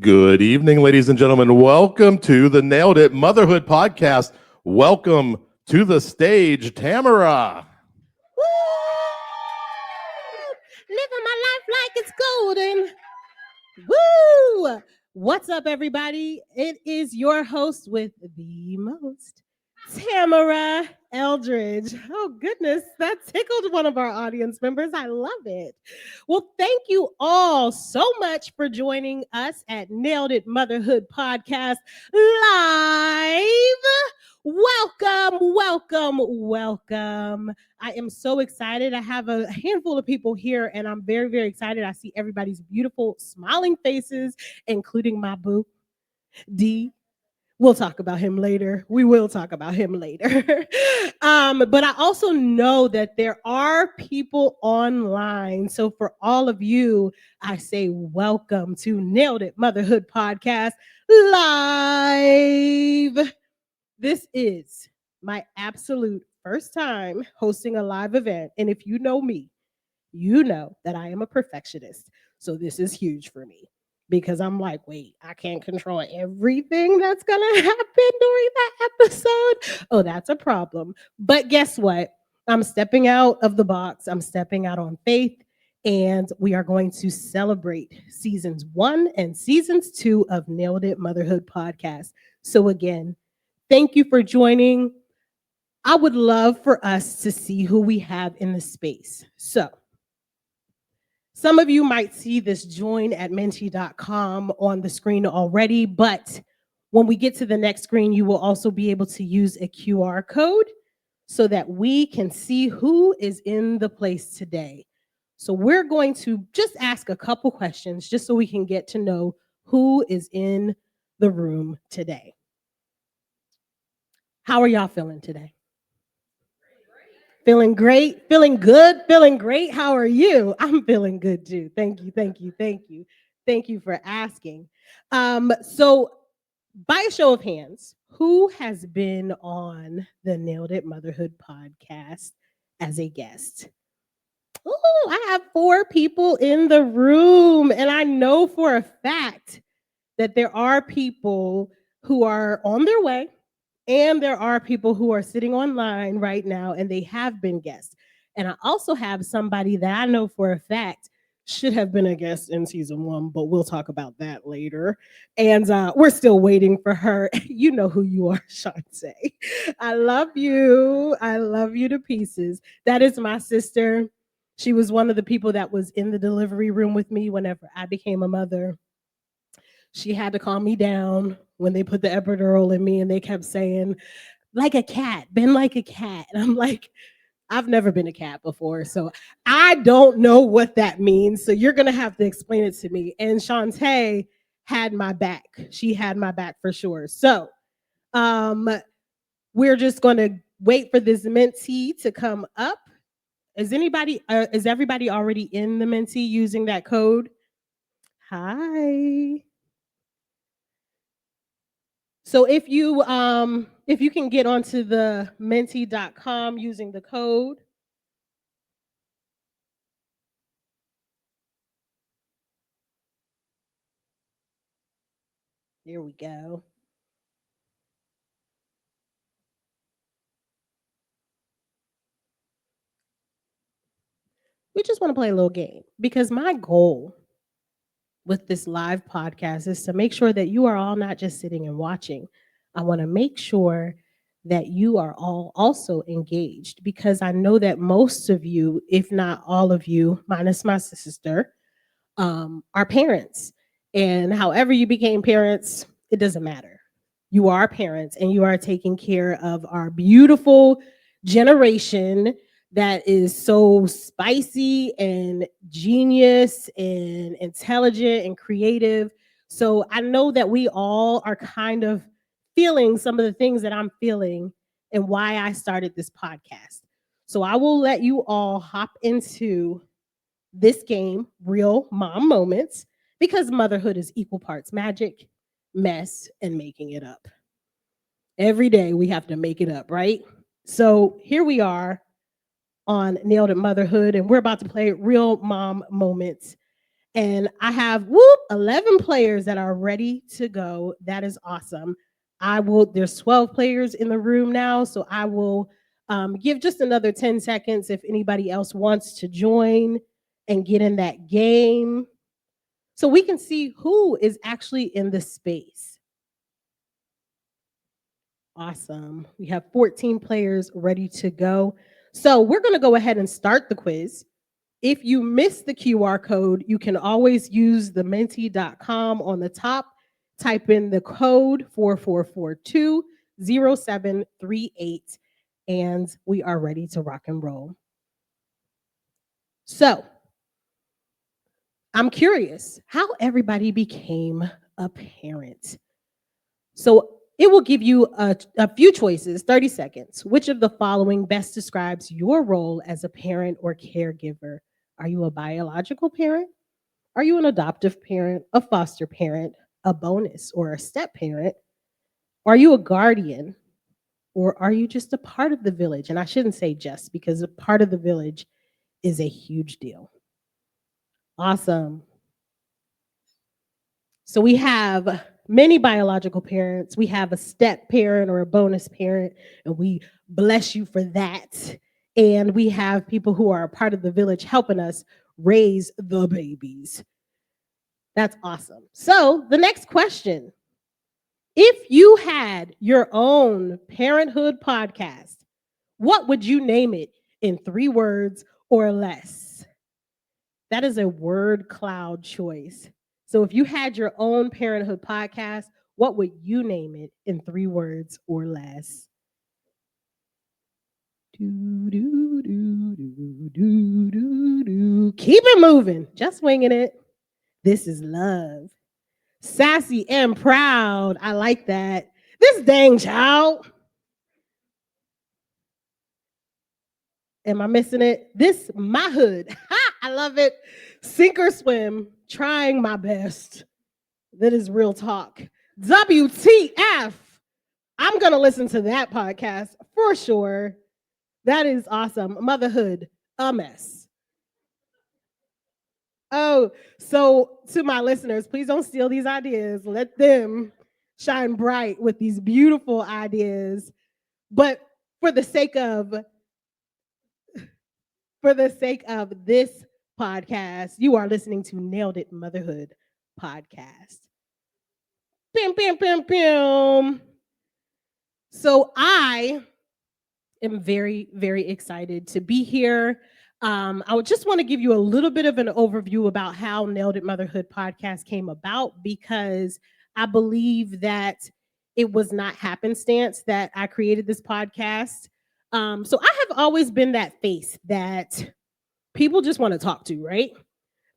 Good evening, ladies and gentlemen. Welcome to the Nailed It Motherhood podcast. Welcome to the stage, Tamara. Woo! Living my life like it's golden. Woo! What's up, everybody? It is your host with the most, Tamara Eldridge. Oh, goodness, that tickled one of our audience members. I love it. Well, thank you all so much for joining us at Nailed It Motherhood Podcast Live. Welcome. I am so excited. I have a handful of people here, and I'm very, very excited. I see everybody's beautiful, smiling faces, including my boo, D. We'll talk about him later. We will talk about him later. But I also know that there are people online. So for all of you, I say welcome to Nailed It Motherhood Podcast Live. This is my absolute first time hosting a live event. And if you know me, you know that I am a perfectionist. So this is huge for me because I'm like, wait, I can't control everything that's going to happen during that episode. Oh, that's a problem. But guess what? I'm stepping out of the box. I'm stepping out on faith. And we are going to celebrate seasons 1 and seasons 2 of Nailed It Motherhood podcast. So again, thank you for joining. I would love for us to see who we have in the space. So some of you might see this join at menti.com on the screen already, but when we get to the next screen, you will also be able to use a QR code so that we can see who is in the place today. So we're going to just ask a couple questions just so we can get to know who is in the room today. How are y'all feeling today? Feeling great, feeling good, feeling great. How are you? I'm feeling good too. Thank you. Thank you for asking. So by a show of hands, who has been on the Nailed It Motherhood podcast as a guest? Oh, I have 4 people in the room, and I know for a fact that there are people who are on their way. And there are people who are sitting online right now and they have been guests. And I also have somebody that I know for a fact should have been a guest in season 1, but we'll talk about that later. And we're still waiting for her. You know who you are, Shantae. I love you. I love you to pieces. That is my sister. She was one of the people that was in the delivery room with me whenever I became a mother. She had to calm me down when they put the epidural in me and they kept saying, like a cat, been like a cat. And I'm like, I've never been a cat before, so I don't know what that means. So you're gonna have to explain it to me. And Shantae had my back. She had my back for sure. So we're just gonna wait for this mentee to come up. Is everybody already in the mentee using that code? Hi. So if you can get onto the menti.com using the code. Here we go. We just want to play a little game because my goal with this live podcast is to make sure that you are all not just sitting and watching. I want to make sure that you are all also engaged because I know that most of you, if not all of you, minus my sister, are parents. And however you became parents, it doesn't matter. You are parents and you are taking care of our beautiful generation that is so spicy and genius and intelligent and creative. So I know that we all are kind of feeling some of the things that I'm feeling and why I started this podcast. So I will let you all hop into this game, Real Mom Moments, because motherhood is equal parts magic, mess, and making it up. Every day we have to make it up, right? So here we are on Nailed It Motherhood, and we're about to play Real Mom Moments. And I have 11 players that are ready to go. That is awesome. There's 12 players in the room now, so I will give just another 10 seconds if anybody else wants to join and get in that game so we can see who is actually in the space. Awesome. We have 14 players ready to go. So we're going to go ahead and start the quiz. If you miss the QR code, you can always use the menti.com on the top. Type in the code 44420738, and we are ready to rock and roll. So, I'm curious how everybody became a parent. So, it will give you a few choices, 30 seconds. Which of the following best describes your role as a parent or caregiver? Are you a biological parent? Are you an adoptive parent, a foster parent, a bonus, or a step parent? Are you a guardian? Or are you just a part of the village? And I shouldn't say just because a part of the village is a huge deal. Awesome. So we have many biological parents. We have a step parent or a bonus parent, and we bless you for that. And we have people who are a part of the village helping us raise the babies. That's awesome. So the next question, if you had your own parenthood podcast, what would you name it in 3 words or less? That is a word cloud choice. So if you had your own parenthood podcast, what would you name it in 3 words or less? Do, do, do, do, do, do, do. Keep it moving. Just winging it. This is love. Sassy and proud. I like that. This dang child. Am I missing it? This my hood. I love it. Sink or swim. Trying my best. That is real talk. WTF. I'm going to listen to that podcast for sure. That is awesome. Motherhood, a mess. Oh, so to my listeners, please don't steal these ideas. Let them shine bright with these beautiful ideas. But for the sake of this podcast, you are listening to Nailed It Motherhood podcast. Bam, bam, bam, bam. So I am very, very excited to be here. I would just want to give you a little bit of an overview about how Nailed It Motherhood podcast came about because I believe that it was not happenstance that I created this podcast. So I have always been that face that people just want to talk to, right?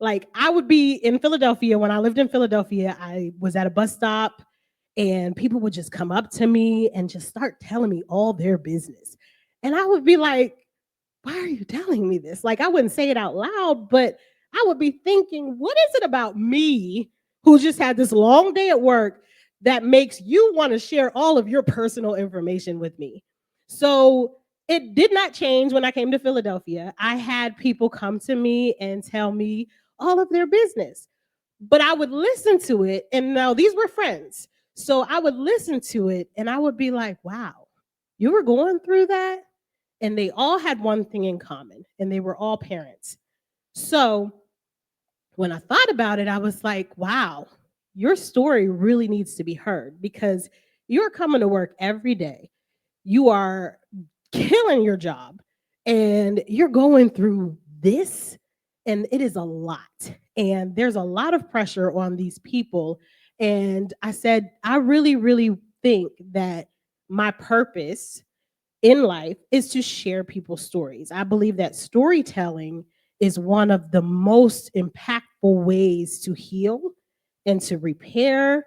Like I would be in Philadelphia when I lived in Philadelphia. I was at a bus stop and people would just come up to me and just start telling me all their business. And I would be like, why are you telling me this? Like I wouldn't say it out loud, but I would be thinking, what is it about me who just had this long day at work that makes you want to share all of your personal information with me? So it did not change when I came to Philadelphia. I had people come to me and tell me all of their business, but I would listen to it. And now these were friends. So I would listen to it and I would be like, wow, you were going through that? And they all had one thing in common, and they were all parents. So when I thought about it, I was like, wow, your story really needs to be heard because you're coming to work every day. You are killing your job and you're going through this, and it is a lot. And there's a lot of pressure on these people. And I said, I really, really think that my purpose in life is to share people's stories. I believe that storytelling is one of the most impactful ways to heal and to repair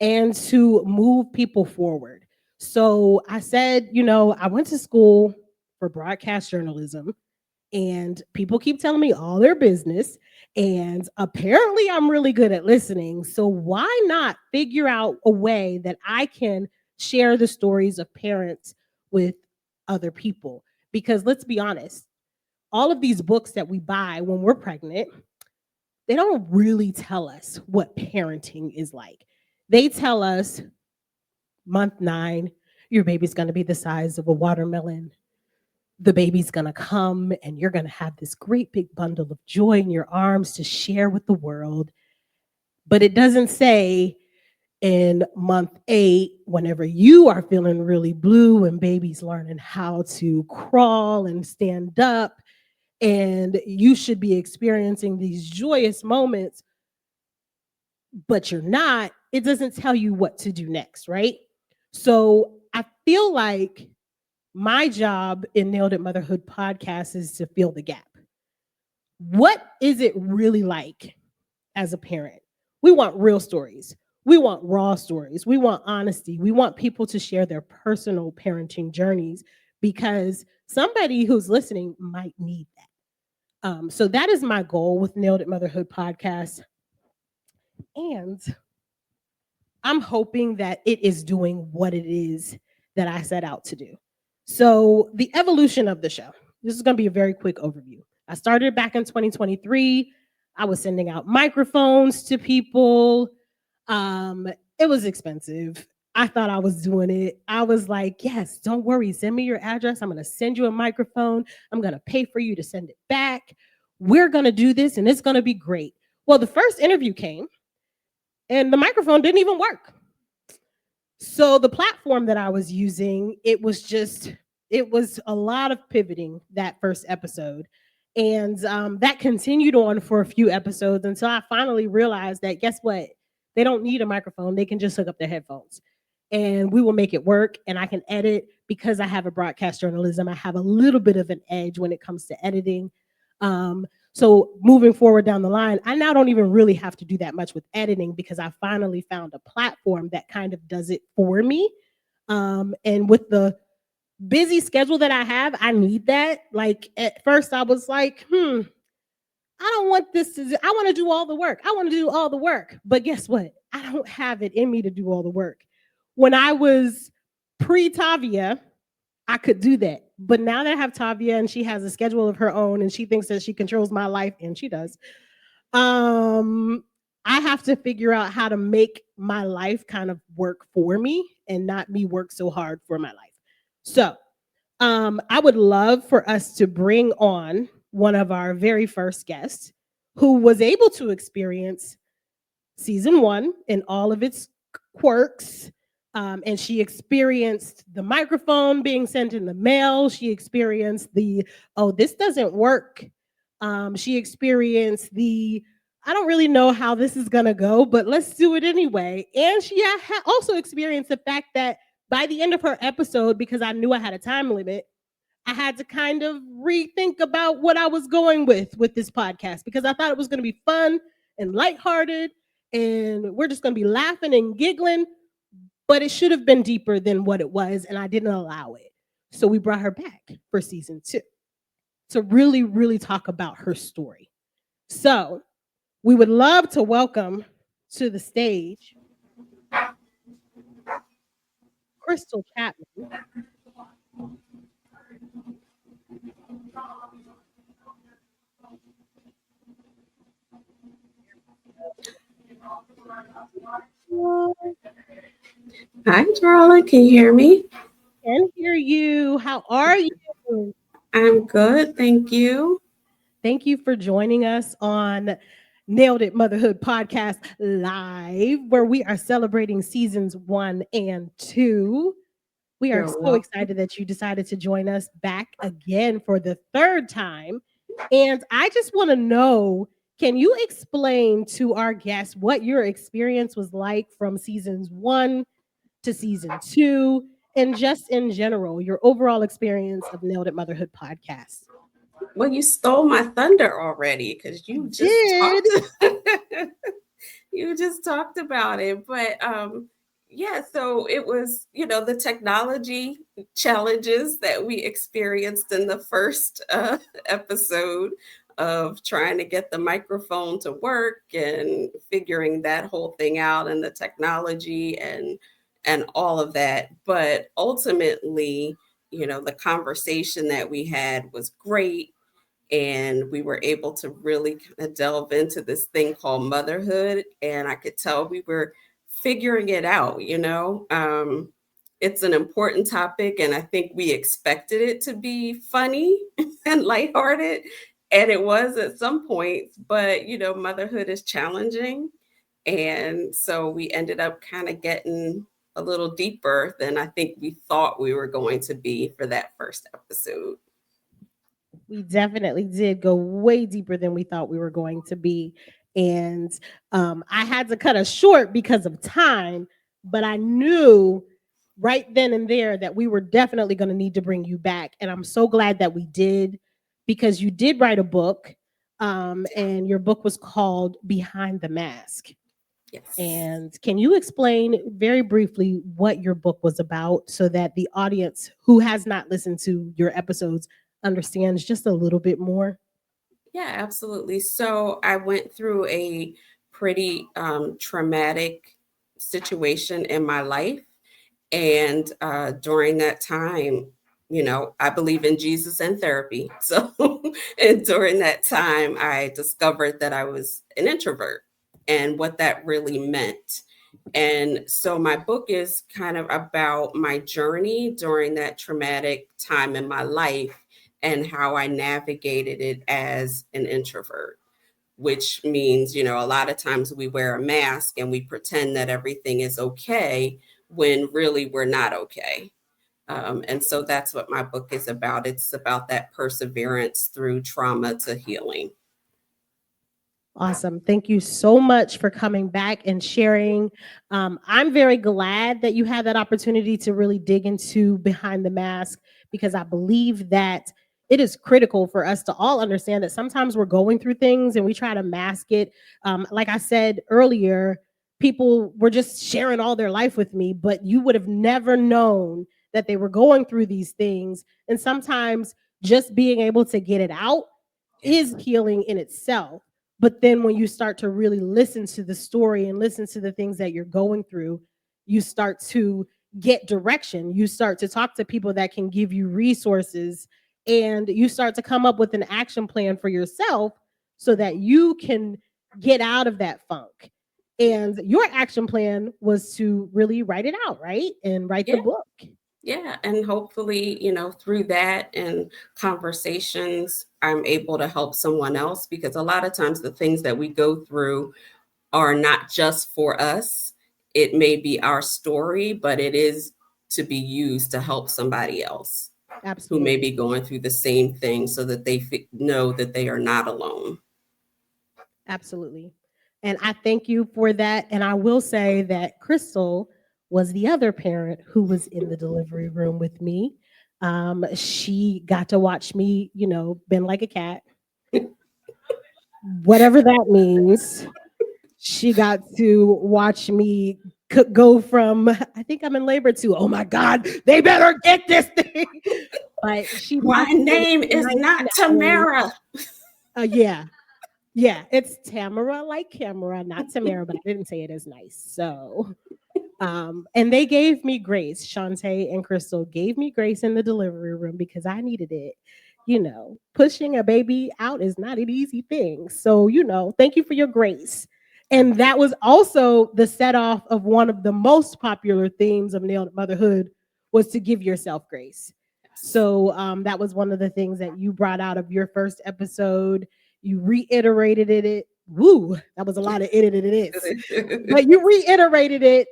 and to move people forward. So I said, I went to school for broadcast journalism and people keep telling me all their business. And apparently, I'm really good at listening. So, why not figure out a way that I can share the stories of parents with other people? Because let's be honest, all of these books that we buy when we're pregnant, they don't really tell us what parenting is like. They tell us month 9, your baby's going to be the size of a watermelon. The baby's going to come and you're going to have this great big bundle of joy in your arms to share with the world. But it doesn't say in month 8, whenever you are feeling really blue and baby's learning how to crawl and stand up, and you should be experiencing these joyous moments, but you're not, it doesn't tell you what to do next, right? So I feel like my job in Nailed It Motherhood podcast is to fill the gap. What is it really like as a parent? We want real stories. We want raw stories. We want honesty. We want people to share their personal parenting journeys because somebody who's listening might need that. So that is my goal with Nailed It Motherhood podcast. And I'm hoping that it is doing what it is that I set out to do. So, the evolution of the show. This is going to be a very quick overview. I started back in 2023. I was sending out microphones to people. It was expensive. I thought I was doing it. I was like, yes, don't worry. Send me your address. I'm going to send you a microphone. I'm going to pay for you to send it back. We're going to do this and it's going to be great. Well, the first interview came and the microphone didn't even work. So the platform that I was using, it was a lot of pivoting that first episode. And that continued on for a few episodes until I finally realized that guess what? They don't need a microphone. They can just hook up their headphones and we will make it work. And I can edit because I have a broadcast journalism. I have a little bit of an edge when it comes to editing. So moving forward down the line, I now don't even really have to do that much with editing because I finally found a platform that kind of does it for me. And with the busy schedule that I have, I need that. Like at first I was like, I don't want this to, I want to do all the work. I want to do all the work. But guess what? I don't have it in me to do all the work. When I was pre-Tavia, I could do that. But now that I have Tavia and she has a schedule of her own and she thinks that she controls my life, and she does, I have to figure out how to make my life kind of work for me and not me work so hard for my life. So I would love for us to bring on one of our very first guests who was able to experience season 1 in all of its quirks. And she experienced the microphone being sent in the mail. She experienced the, oh, this doesn't work. She experienced the, I don't really know how this is going to go, but let's do it anyway. And she also experienced the fact that by the end of her episode, because I knew I had a time limit, I had to kind of rethink about what I was going with this podcast because I thought it was going to be fun and lighthearted and we're just going to be laughing and giggling, but it should have been deeper than what it was and I didn't allow it. So we brought her back for season 2 to really, really talk about her story. So we would love to welcome to the stage Crystal Chapman. Hi, Charlotte. Can you hear me? Can hear you. How are you? I'm good. Thank you. Thank you for joining us on Nailed It Motherhood Podcast Live, where we are celebrating seasons 1 and 2. We are You're so welcome. excited that you decided to join us back again for the 3rd time. And I just want to know, can you explain to our guests what your experience was like from seasons 1 to season 2 and just in general, your overall experience of Nailed It Motherhood Podcast? Well, you stole my thunder already because Did you just talked about it. But yeah, so it was, the technology challenges that we experienced in the first episode of trying to get the microphone to work and figuring that whole thing out and the technology and all of that. But ultimately, the conversation that we had was great. And we were able to really kind of delve into this thing called motherhood. And I could tell we were figuring it out, you know. It's an important topic, and I think we expected it to be funny and lighthearted. And it was at some points, but you know, motherhood is challenging. And so we ended up kind of getting a little deeper than I think we thought we were going to be for that first episode. We definitely did go way deeper than we thought we were going to be. And I had to cut us short because of time, but I knew right then and there that we were definitely going to need to bring you back. And I'm so glad that we did, because you did write a book, and your book was called Behind the Mask. Yes. And can you explain very briefly what your book was about so that the audience who has not listened to your episodes understands just a little bit more? Yeah, absolutely. So I went through a pretty traumatic situation in my life. And during that time, you know, I believe in Jesus and therapy. So, and during that time, I discovered that I was an introvert and what that really meant. And so my book is kind of about my journey during that traumatic time in my life and how I navigated it as an introvert, which means, you know, a lot of times we wear a mask and we pretend that everything is okay when really we're not okay. And so that's what my book is about. It's about that perseverance through trauma to healing. Awesome. Thank you so much for coming back and sharing. I'm very glad that you had that opportunity to really dig into Behind the Mask, because I believe that it is critical for us to all understand that sometimes we're going through things and we try to mask it. Like I said earlier, people were just sharing all their life with me, but you would have never known that they were going through these things. And sometimes just being able to get it out is Yes. healing in itself. But then when you start to really listen to the story and listen to the things that you're going through, you start to get direction. You start to talk to people that can give you resources, and you start to come up with an action plan for yourself so that you can get out of that funk. Yeah. And your action plan was to really write it out, right? And write the Yeah. book. Yeah. And hopefully, you know, through that and conversations, I'm able to help someone else, because a lot of times the things that we go through are not just for us. It may be our story, but it is to be used to help somebody else who may Absolutely. be going through the same thing, so that they know that they are not alone. Absolutely. And I thank you for that. And I will say that Crystal was the other parent who was in the delivery room with me. She got to watch me, bend like a cat, whatever that means. She got to watch me go from, I think I'm in labor, to, oh my God, they better get this thing. But she My watched me name in is 19 not hours. Tamara. Yeah. Yeah, it's Tamara like camera, not Tamara, but I didn't say it as nice. So, and they gave me grace. Shantae and Crystal gave me grace in the delivery room because I needed it. Pushing a baby out is not an easy thing. So, thank you for your grace. And that was also the set off of one of the most popular themes of Nailed It Motherhood, was to give yourself grace. Yes. So that was one of the things that you brought out of your first episode. You reiterated it. Woo, that was a lot of edited it. But you reiterated it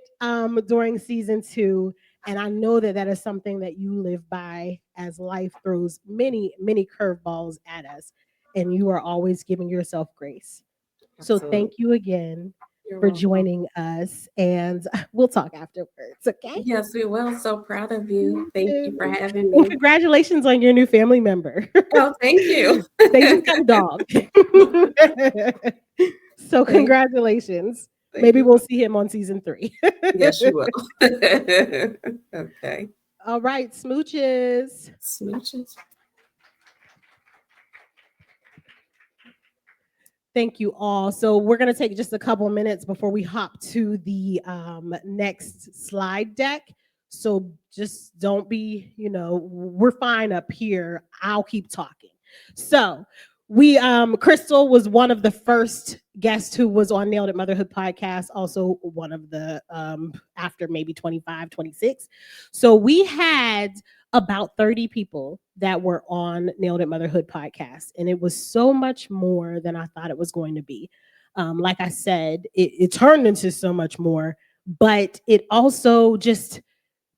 during season 2. And I know that that is something that you live by, as life throws many, many curveballs at us. And you are always giving yourself grace. So Absolutely. thank you again You're for welcome. joining us. And we'll talk afterwards. Okay. Yes, we will. So proud of you. Me Thank you for too. having And me. congratulations on your new family member. Oh, thank you. They just got a dog. So Thank, congratulations. thank Maybe you. we'll see him on season 3. Yes, you will. Okay. All right, smooches. Smooches. Thank you all. So we're going to take just a couple of minutes before we hop to the next slide deck. So just don't be, we're fine up here. I'll keep talking. So we Crystal was one of the first guests who was on Nailed It Motherhood podcast, also one of the after maybe 25, 26. So we had about 30 people that were on Nailed It Motherhood podcast, and it was so much more than I thought it was going to be. Like I said, it turned into so much more, but it also just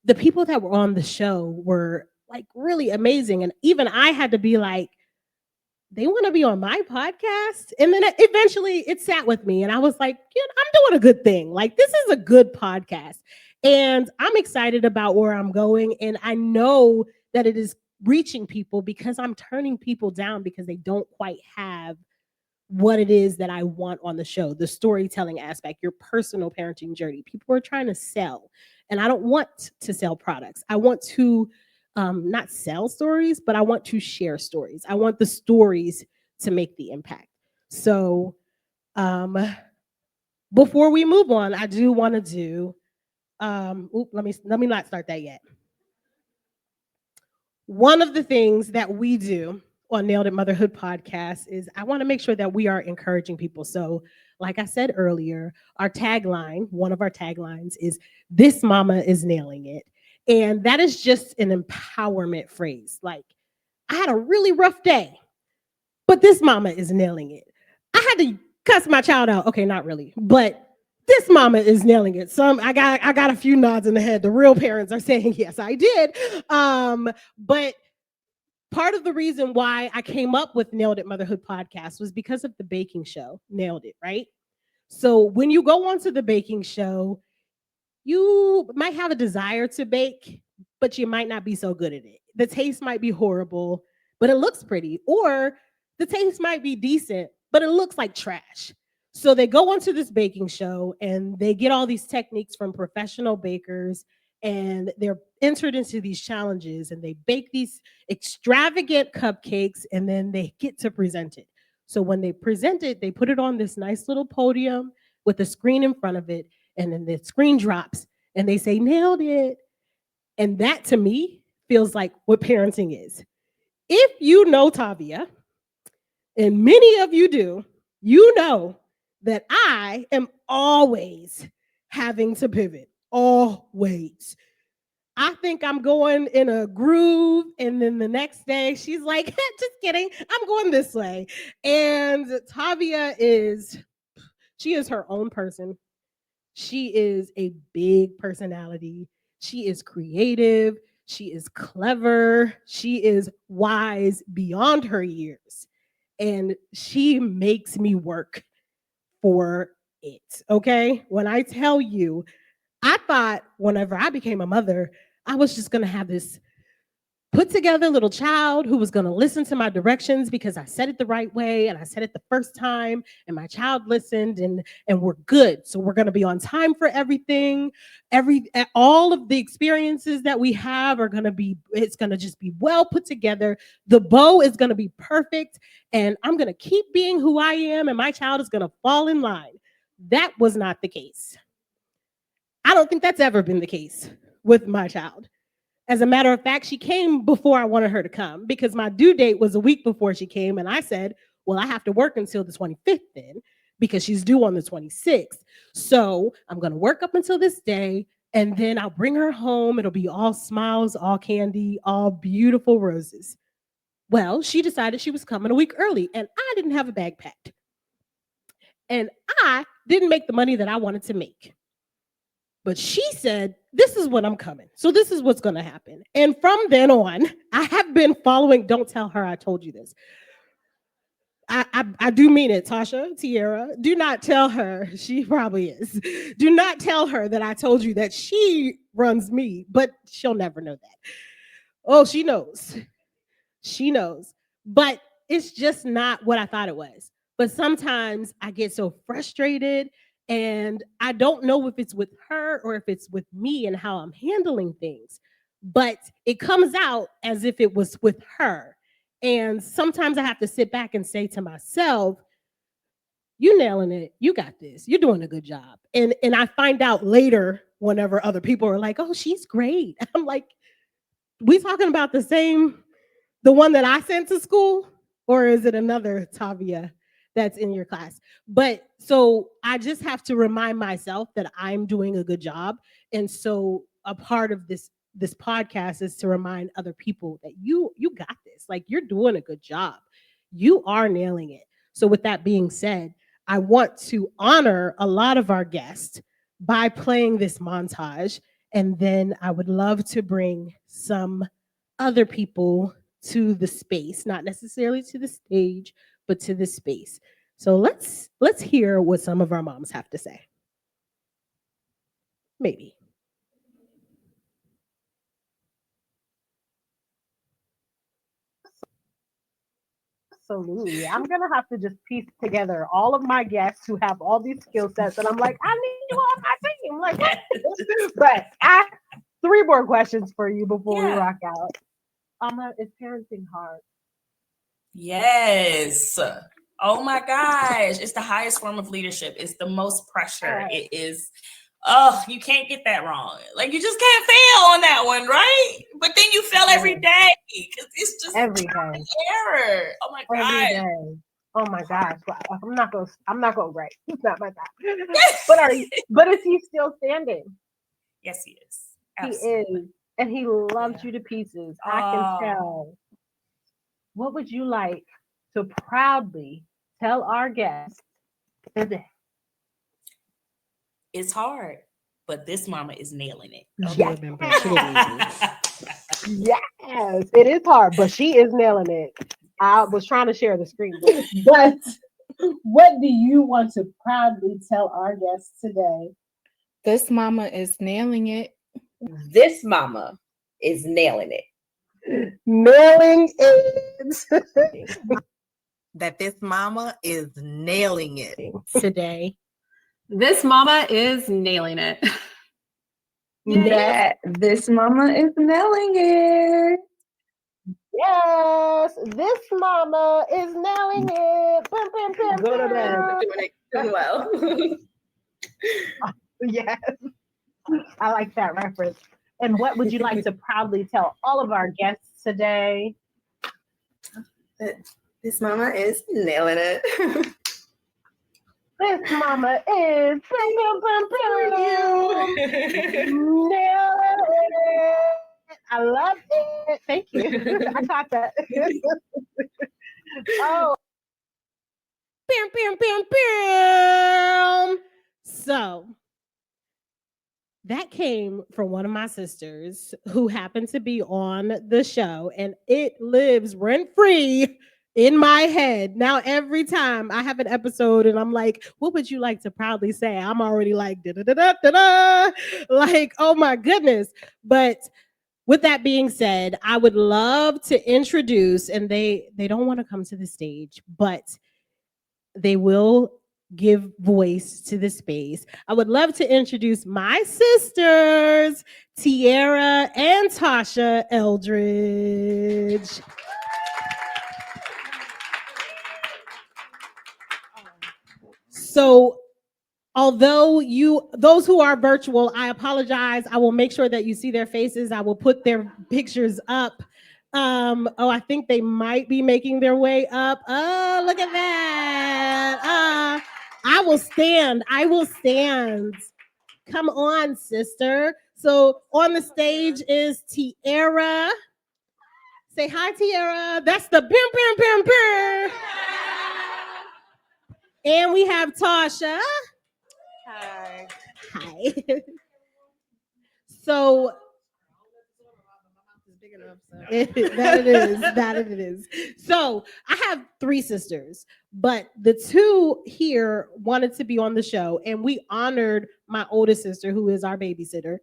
the people that were on the show were like really amazing. And even I had to be like, they want to be on my podcast. And then eventually it sat with me and I was like, yeah, I'm doing a good thing. Like, this is a good podcast. And I'm excited about where I'm going. And I know that it is reaching people because I'm turning people down because they don't quite have what it is that I want on the show, the storytelling aspect, your personal parenting journey. People are trying to sell, and I don't want to sell products. I want to not sell stories, but I want to share stories. I want the stories to make the impact. So, before we move on, I do want to do. Let me not start that yet. One of the things that we do on Nailed It Motherhood podcast is I want to make sure that we are encouraging people. So, like I said earlier, our tagline, one of our taglines is "This mama is nailing it." And that is just an empowerment phrase. Like, I had a really rough day, but this mama is nailing it. I had to cuss my child out. Okay, not really, but this mama is nailing it. I got a few nods in the head. The real parents are saying yes, I did. But part of the reason why I came up with Nailed It Motherhood podcast was because of the baking show, Nailed It, right? So when you go onto the baking show, you might have a desire to bake, but you might not be so good at it. The taste might be horrible, but it looks pretty. Or the taste might be decent, but it looks like trash. So they go onto this baking show and they get all these techniques from professional bakers, and they're entered into these challenges and they bake these extravagant cupcakes and then they get to present it. So when they present it, they put it on this nice little podium with a screen in front of it, and then the screen drops and they say, nailed it. And that to me feels like what parenting is. If you know Tavia, and many of you do, you know that I am always having to pivot, always. I think I'm going in a groove, and then the next day she's like, just kidding, I'm going this way. And Tavia she is her own person. She is a big personality. She is creative. She is clever. She is wise beyond her years. And she makes me work for it. Okay. When I tell you, I thought whenever I became a mother, I was just going to have this put together little child who was going to listen to my directions because I said it the right way and I said it the first time and my child listened, and we're good. So we're going to be on time for everything. All of the experiences that we have are going to be, it's going to just be well put together. The bow is going to be perfect, and I'm going to keep being who I am, and my child is going to fall in line. That was not the case. I don't think that's ever been the case with my child. As a matter of fact, she came before I wanted her to come because my due date was a week before she came. And I said, well, I have to work until the 25th then because she's due on the 26th. So I'm going to work up until this day, and then I'll bring her home. It'll be all smiles, all candy, all beautiful roses. Well, she decided she was coming a week early, and I didn't have a bag packed. And I didn't make the money that I wanted to make. But she said, this is when I'm coming. So this is what's going to happen. And from then on, I have been following. Don't tell her I told you this. I do mean it, Tasha, Tierra. Do not tell her. She probably is. Do not tell her that I told you that she runs me, but she'll never know that. Oh, she knows. She knows. But it's just not what I thought it was. But sometimes I get so frustrated, and I don't know if it's with her or if it's with me and how I'm handling things. But it comes out as if it was with her. And sometimes I have to sit back and say to myself, you nailing it. You got this. You're doing a good job. And I find out later whenever other people are like, oh, she's great. I'm like, we talking about the one that I sent to school? Or is it another Tavia that's in your class? But so I just have to remind myself that I'm doing a good job. And so a part of this podcast is to remind other people that you got this. Like you're doing a good job. You are nailing it. So with that being said, I want to honor a lot of our guests by playing this montage, and then I would love to bring some other people to the space, not necessarily to the stage, but to the space. So let's hear what some of our moms have to say. Maybe. Absolutely. I'm gonna have to just piece together all of my guests who have all these skill sets, and I'm like, I need you on my team. Like, what? But I three more questions for you before we rock out. Is parenting hard? Yes. Oh my gosh. It's the highest form of leadership. It's the most pressure. Right. It is. Oh, you can't get that wrong. Like you just can't fail on that one, right? But then you fail every day because it's just Every day. error. Oh my Every god. day. Oh my gosh. Wow. I'm not gonna write. It's not my time. But is he still standing? Yes, he is. He Absolutely. is. And he loves you to pieces. I can tell. What would you like to proudly tell our guests today? It's hard, but this mama is nailing it. Yes. Yes, it is hard, but she is nailing it. I was trying to share the screen. But what do you want to proudly tell our guests today? This mama is nailing it. This mama is nailing it. Nailing it. That this mama is nailing it Today. This mama is nailing it. That this mama is nailing it. Yes, this mama is nailing it. Bum, bum, bum, Go to bum. bed. Doing it well. Yes, I like that reference. And what would you like to proudly tell all of our guests today? This mama is nailing it. This mama is nailing it. I love it. Thank you. I caught that. Oh, Bam, bam, bam, bam. So that came from one of my sisters who happened to be on the show, and it lives rent free in my head. Now, every time I have an episode and I'm like, what would you like to proudly say? I'm already like, da da da da da da. Like, oh my goodness. But with that being said, I would love to introduce, and they don't want to come to the stage, but they will give voice to the space. I would love to introduce my sisters, Tiara and Tasha Eldridge. So, although those who are virtual, I apologize. I will make sure that you see their faces. I will put their pictures up. I think they might be making their way up. Oh, look at that. I will stand. Come on, sister. So on the stage is Tiara. Say hi, Tiara. That's the pim, pim, pim, pim. And we have Tasha. Hi. Hi. So that it is. So I have three sisters, but the two here wanted to be on the show, and we honored my oldest sister, who is our babysitter.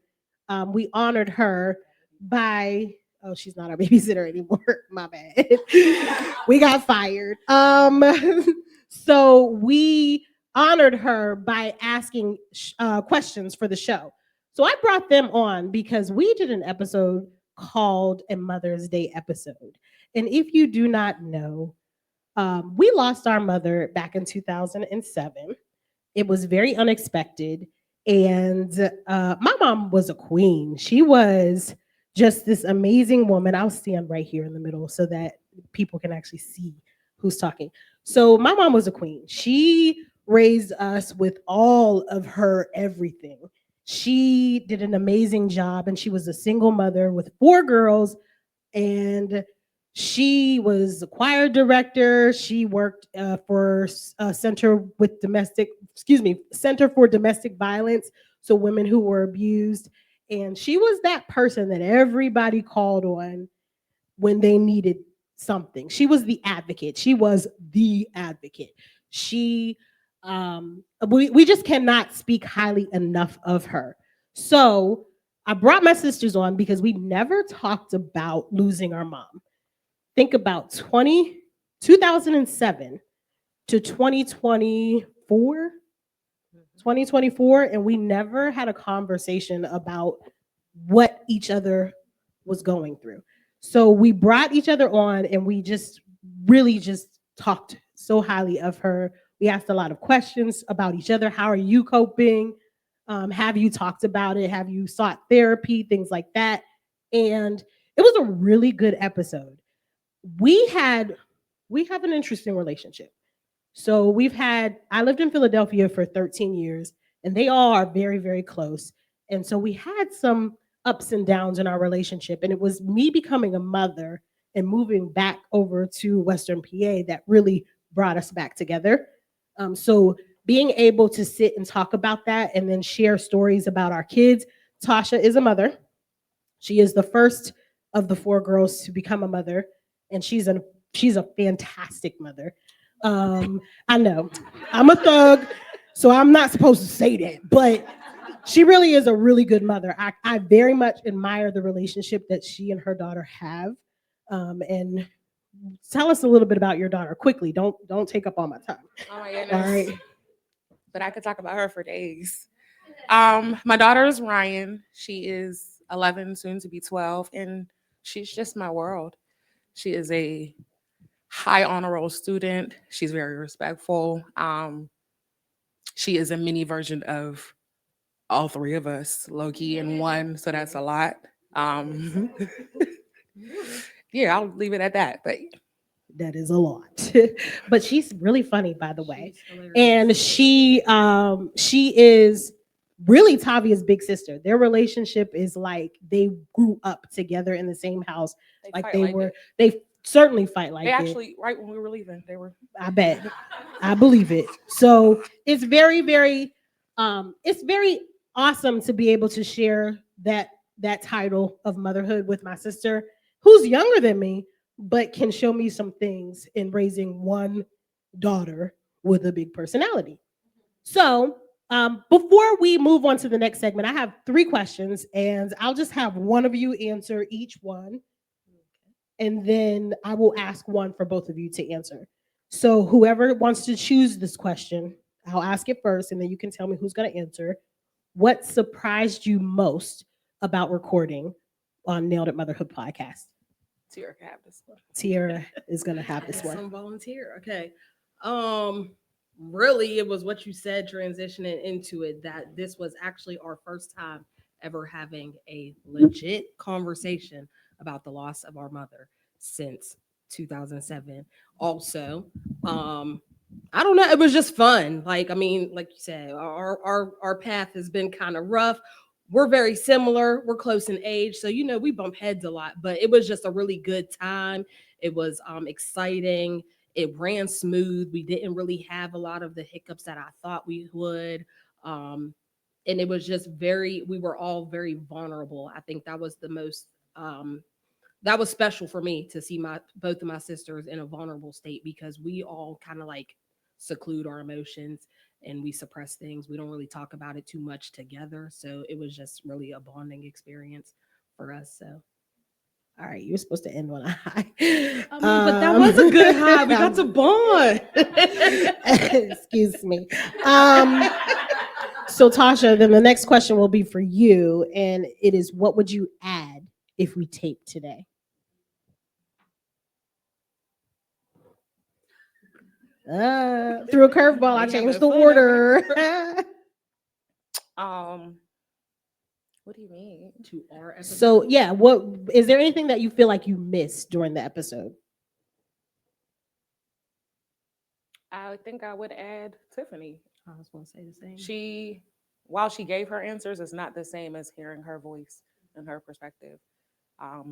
We honored her by she's not our babysitter anymore. My bad. We got fired. So we honored her by asking questions for the show. So I brought them on because we did an episode called a Mother's Day episode. And if you do not know, we lost our mother back in 2007. It was very unexpected. And my mom was a queen. She was just this amazing woman. I'll stand right here in the middle so that people can actually see who's talking. So my mom was a queen. She raised us with all of her everything. She did an amazing job, and she was a single mother with 4 girls, and she was a choir director. She worked for Center for Domestic Violence, so women who were abused. And she was that person that everybody called on when they needed something. She was the advocate. She was the advocate. She, we just cannot speak highly enough of her. So I brought my sisters on because we never talked about losing our mom. Think about 2007 to 2024, and we never had a conversation about what each other was going through. So we brought each other on, and we just really just talked so highly of her. We asked a lot of questions about each other. How are you coping? Have you talked about it? Have you sought therapy? Things like that. And it was a really good episode. We have an interesting relationship. So I lived in Philadelphia for 13 years, and they all are very, very close. And so we had some ups and downs in our relationship. And it was me becoming a mother and moving back over to Western PA that really brought us back together. So being able to sit and talk about that and then share stories about our kids. Tasha is a mother. She is the first of the 4 girls to become a mother, and she's a fantastic mother. I know I'm a thug, so I'm not supposed to say that, but she really is a really good mother. I very much admire the relationship that she and her daughter have. And tell us a little bit about your daughter quickly. Don't take up all my time. Oh my All goodness. right. But I could talk about her for days. My daughter is Ryan. She is 11, soon to be 12, and she's just my world. She is a high honor roll student. She's very respectful. She is a mini version of all 3 of us, low-key in one, so that's a lot. Yeah, I'll leave it at that. But That is a lot. But she's really funny, by the way. And she is really Tavia's big sister. Their relationship is like they grew up together in the same house. They certainly fight like they it. actually, right when we were leaving, they were. I bet. I believe it. So it's very, very awesome to be able to share that title of motherhood with my sister, who's younger than me, but can show me some things in raising one daughter with a big personality. So before we move on to the next segment, I have 3 questions, and I'll just have one of you answer each one. And then I will ask one for both of you to answer. So whoever wants to choose this question, I'll ask it first, and then you can tell me who's going to answer. What surprised you most about recording on Nailed It Motherhood podcast? Tiara can have this one. Tiara is going to have this one. Some volunteer. Okay. Really, it was what you said, transitioning into it, that this was actually our first time ever having a legit conversation about the loss of our mother since 2007. Also, I don't know, it was just fun. Like you said, our path has been kind of rough. We're very similar. We're close in age, so we bump heads a lot. But it was just a really good time. It was exciting. It ran smooth. We didn't really have a lot of the hiccups that I thought we would. And it was just we were all very vulnerable. I think that was the most, that was special for me to see both of my sisters in a vulnerable state, because we all kind of like seclude our emotions and we suppress things. We don't really talk about it too much together. So it was just really a bonding experience for us. So. All right, you're supposed to end on a high. But that was a good high. We got to bond. Excuse me. So Tasha, then the next question will be for you, and it is, what would you add if we taped today? Through a curveball, I changed the order. What do you mean? To our episode? So yeah, what is there anything that you feel like you missed during the episode? I think I would add Tiffany. I was going to say the same. She, while she gave her answers, is not the same as hearing her voice and her perspective.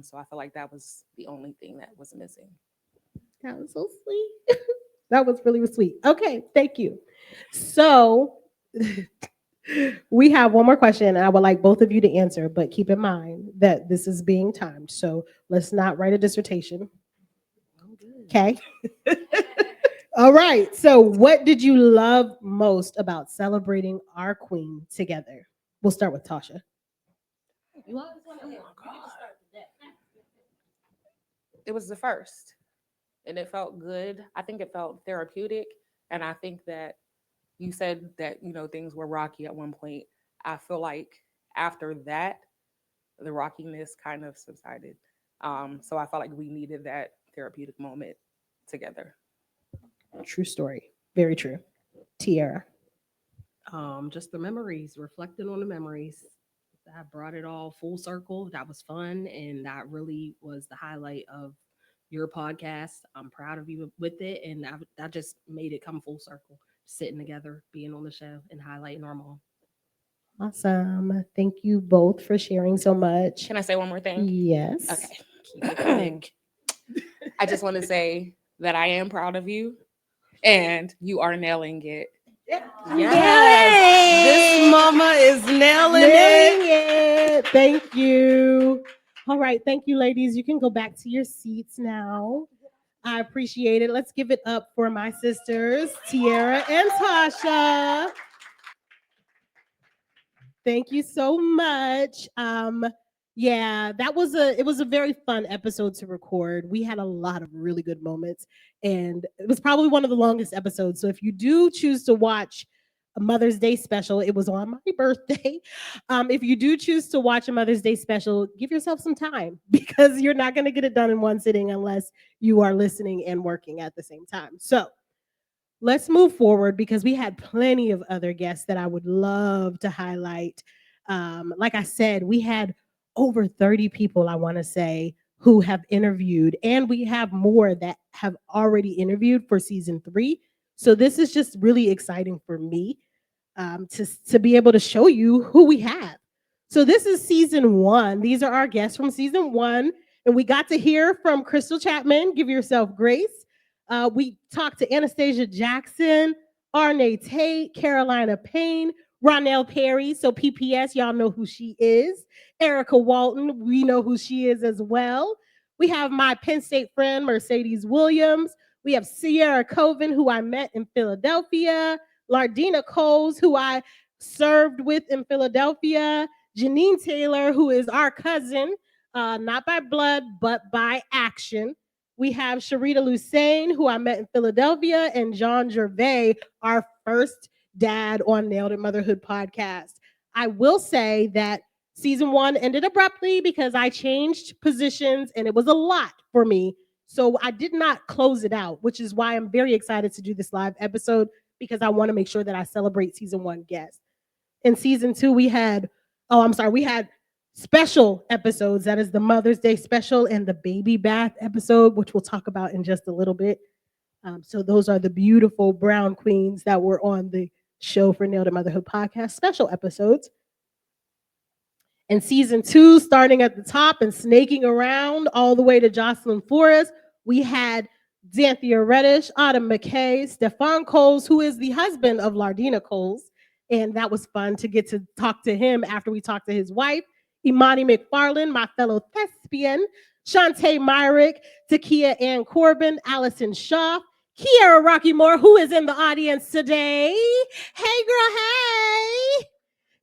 So I feel like that was the only thing that was missing. That was so sweet. That was really sweet. Okay, thank you. So we have one more question, and I would like both of you to answer, but keep in mind that this is being timed. So let's not write a dissertation. Okay. All right. So, what did you love most about celebrating our queen together? We'll start with Tasha. It was the first, and it felt good. I think it felt therapeutic, and I think that you said that things were rocky at one point. I feel like after that, the rockiness kind of subsided. So I felt like we needed that therapeutic moment together. True story. Very true. Tiara. Just the memories, reflecting on the memories. That brought it all full circle. That was fun, and that really was the highlight of your podcast. I'm proud of you with it, and that just made it come full circle. Sitting together, being on the show, and highlighting our mom. Awesome. Thank you both for sharing so much. Can I say one more thing? Yes. Okay. Keep it quick. I just want to say that I am proud of you, and you are nailing it. Yes. This mama is nailing it. Thank you. All right. Thank you, ladies. You can go back to your seats now. I appreciate it. Let's give it up for my sisters, Tiara and Tasha. Thank you so much. Yeah, it was a very fun episode to record. We had a lot of really good moments, and it was probably one of the longest episodes. So if you do choose to watch a Mother's Day special, it was on my birthday. If you do choose to watch a Mother's Day special, give yourself some time because you're not going to get it done in one sitting unless you are listening and working at the same time. So let's move forward because we had plenty of other guests that I would love to highlight. Like I said, we had over 30 people, I want to say, who have interviewed, and we have more that have already interviewed for season 3. So this is just really exciting for me to be able to show you who we have. So this is season 1. These are our guests from season 1, and we got to hear from Crystal Chapman. Give yourself grace. We talked to Anastasia Jackson, Arne Tate, Carolina Payne, Ronell Perry. So PPS, y'all know who she is. Erica Walton, we know who she is as well. We have my Penn State friend, Mercedes Williams. We have Sierra Coven, who I met in Philadelphia. Lardina Coles, who I served with in Philadelphia. Janine Taylor, who is our cousin, not by blood, but by action. We have Sharita Lusain, who I met in Philadelphia, and John Gervais, our first dad on Nailed It Motherhood podcast. I will say that season 1 ended abruptly because I changed positions and it was a lot for me. So I did not close it out, which is why I'm very excited to do this live episode because I want to make sure that I celebrate season 1 guests. In season 2, we had special episodes. That is the Mother's Day special and the baby bath episode, which we'll talk about in just a little bit. So those are the beautiful brown queens that were on the show for Nailed It Motherhood podcast special episodes. And season 2, starting at the top and snaking around all the way to Jocelyn Flores, we had Xanthia Reddish, Autumn McKay, Stefan Coles, who is the husband of Lardina Coles. And that was fun to get to talk to him after we talked to his wife. Imani McFarland, my fellow thespian, Shantae Myrick, Takia Ann Corbin, Allison Shaw, Kiara Rocky Moore, who is in the audience today. Hey, girl, hey.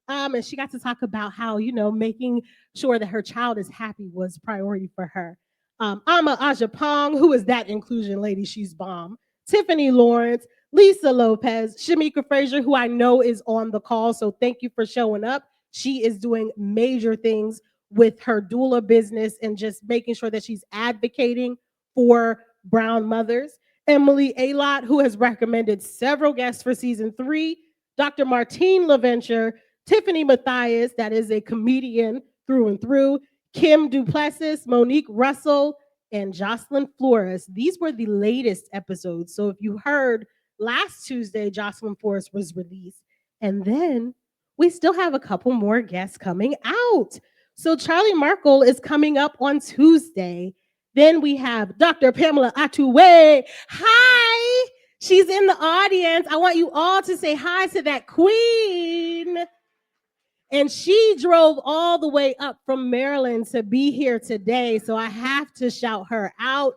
And she got to talk about how, making sure that her child is happy was priority for her. Ama Aja Pong, who is that inclusion lady? She's bomb. Tiffany Lawrence, Lisa Lopez, Shamika Frazier, who I know is on the call. So thank you for showing up. She is doing major things with her doula business and just making sure that she's advocating for brown mothers. Emily Alott, who has recommended several guests for season 3. Dr. Martine LaVenture, Tiffany Mathias, that is a comedian through and through. Kim Duplessis, Monique Russell, and Jocelyn Flores. These were the latest episodes. So if you heard last Tuesday, Jocelyn Forrest was released. And then we still have a couple more guests coming out. So Charlie Markle is coming up on Tuesday. Then we have Dr. Pamela Atuwe. Hi. She's in the audience. I want you all to say hi to that queen. And she drove all the way up from Maryland to be here today. So I have to shout her out.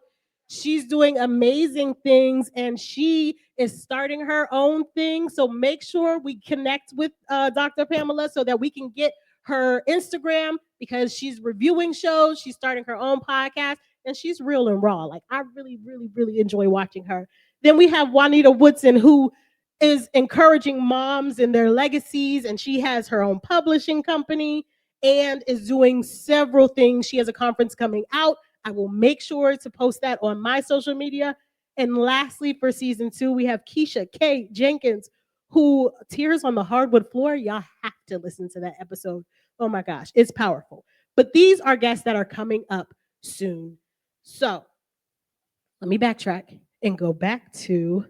She's doing amazing things and she is starting her own thing. So make sure we connect with Dr. Pamela so that we can get her Instagram because she's reviewing shows. She's starting her own podcast and she's real and raw. Like I really, really, really enjoy watching her. Then we have Juanita Woodson, who is encouraging moms in their legacies, and she has her own publishing company and is doing several things. She has a conference coming out. I will make sure to post that on my social media. And lastly, for season 2, we have Keisha K. Jenkins, who Tears on the Hardwood Floor. Y'all have to listen to that episode. Oh my gosh, it's powerful. But these are guests that are coming up soon. So let me backtrack and go back to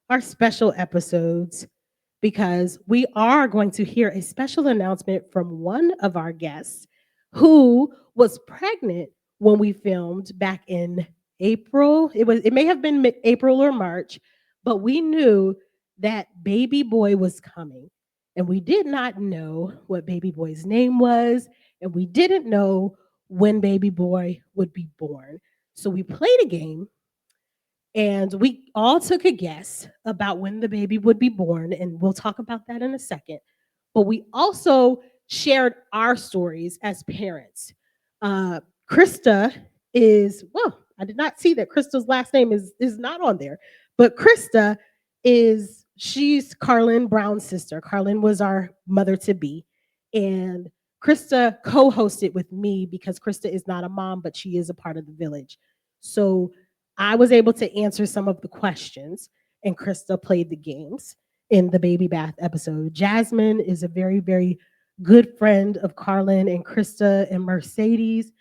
our special episodes because we are going to hear a special announcement from one of our guests who was pregnant when we filmed back in April. It may have been April or March, but we knew that baby boy was coming. And we did not know what baby boy's name was, and we didn't know when baby boy would be born. So we played a game and we all took a guess about when the baby would be born, and we'll talk about that in a second. But we also shared our stories as parents. Krista is, well, I did not see that Krista's last name is not on there, but Krista she's Carlin Brown's sister. Carlin was our mother to be, and Krista co-hosted with me because Krista is not a mom, but she is a part of the village. So I was able to answer some of the questions, and Krista played the games in the baby bath episode. Jasmine is a very, very good friend of Carlin and Krista, and Mercedes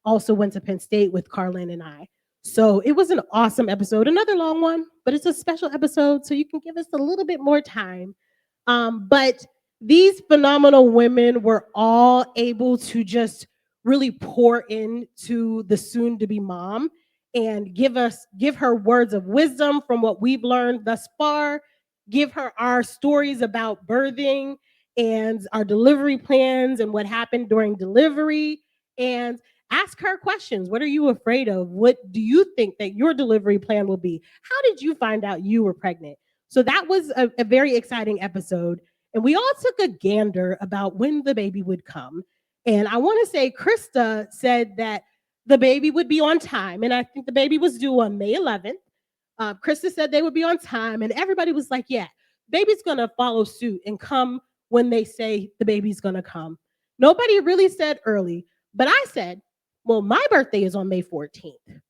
also went to Penn State with Carlin and I. So it was an awesome episode, another long one, but it's a special episode, so you can give us a little bit more time. But these phenomenal women were all able to just really pour into the soon-to-be mom and give her words of wisdom from what we've learned thus far, give her our stories about birthing and our delivery plans and what happened during delivery, and ask her questions. What are you afraid of? What do you think that your delivery plan will be? How did you find out you were pregnant? So that was a very exciting episode. And we all took a gander about when the baby would come. And I want to say Krista said that the baby would be on time. And I think the baby was due on May 11th. Krista said they would be on time. And everybody was like, yeah, baby's going to follow suit and come when they say the baby's going to come. Nobody really said early. But I said, well, my birthday is on May 14th.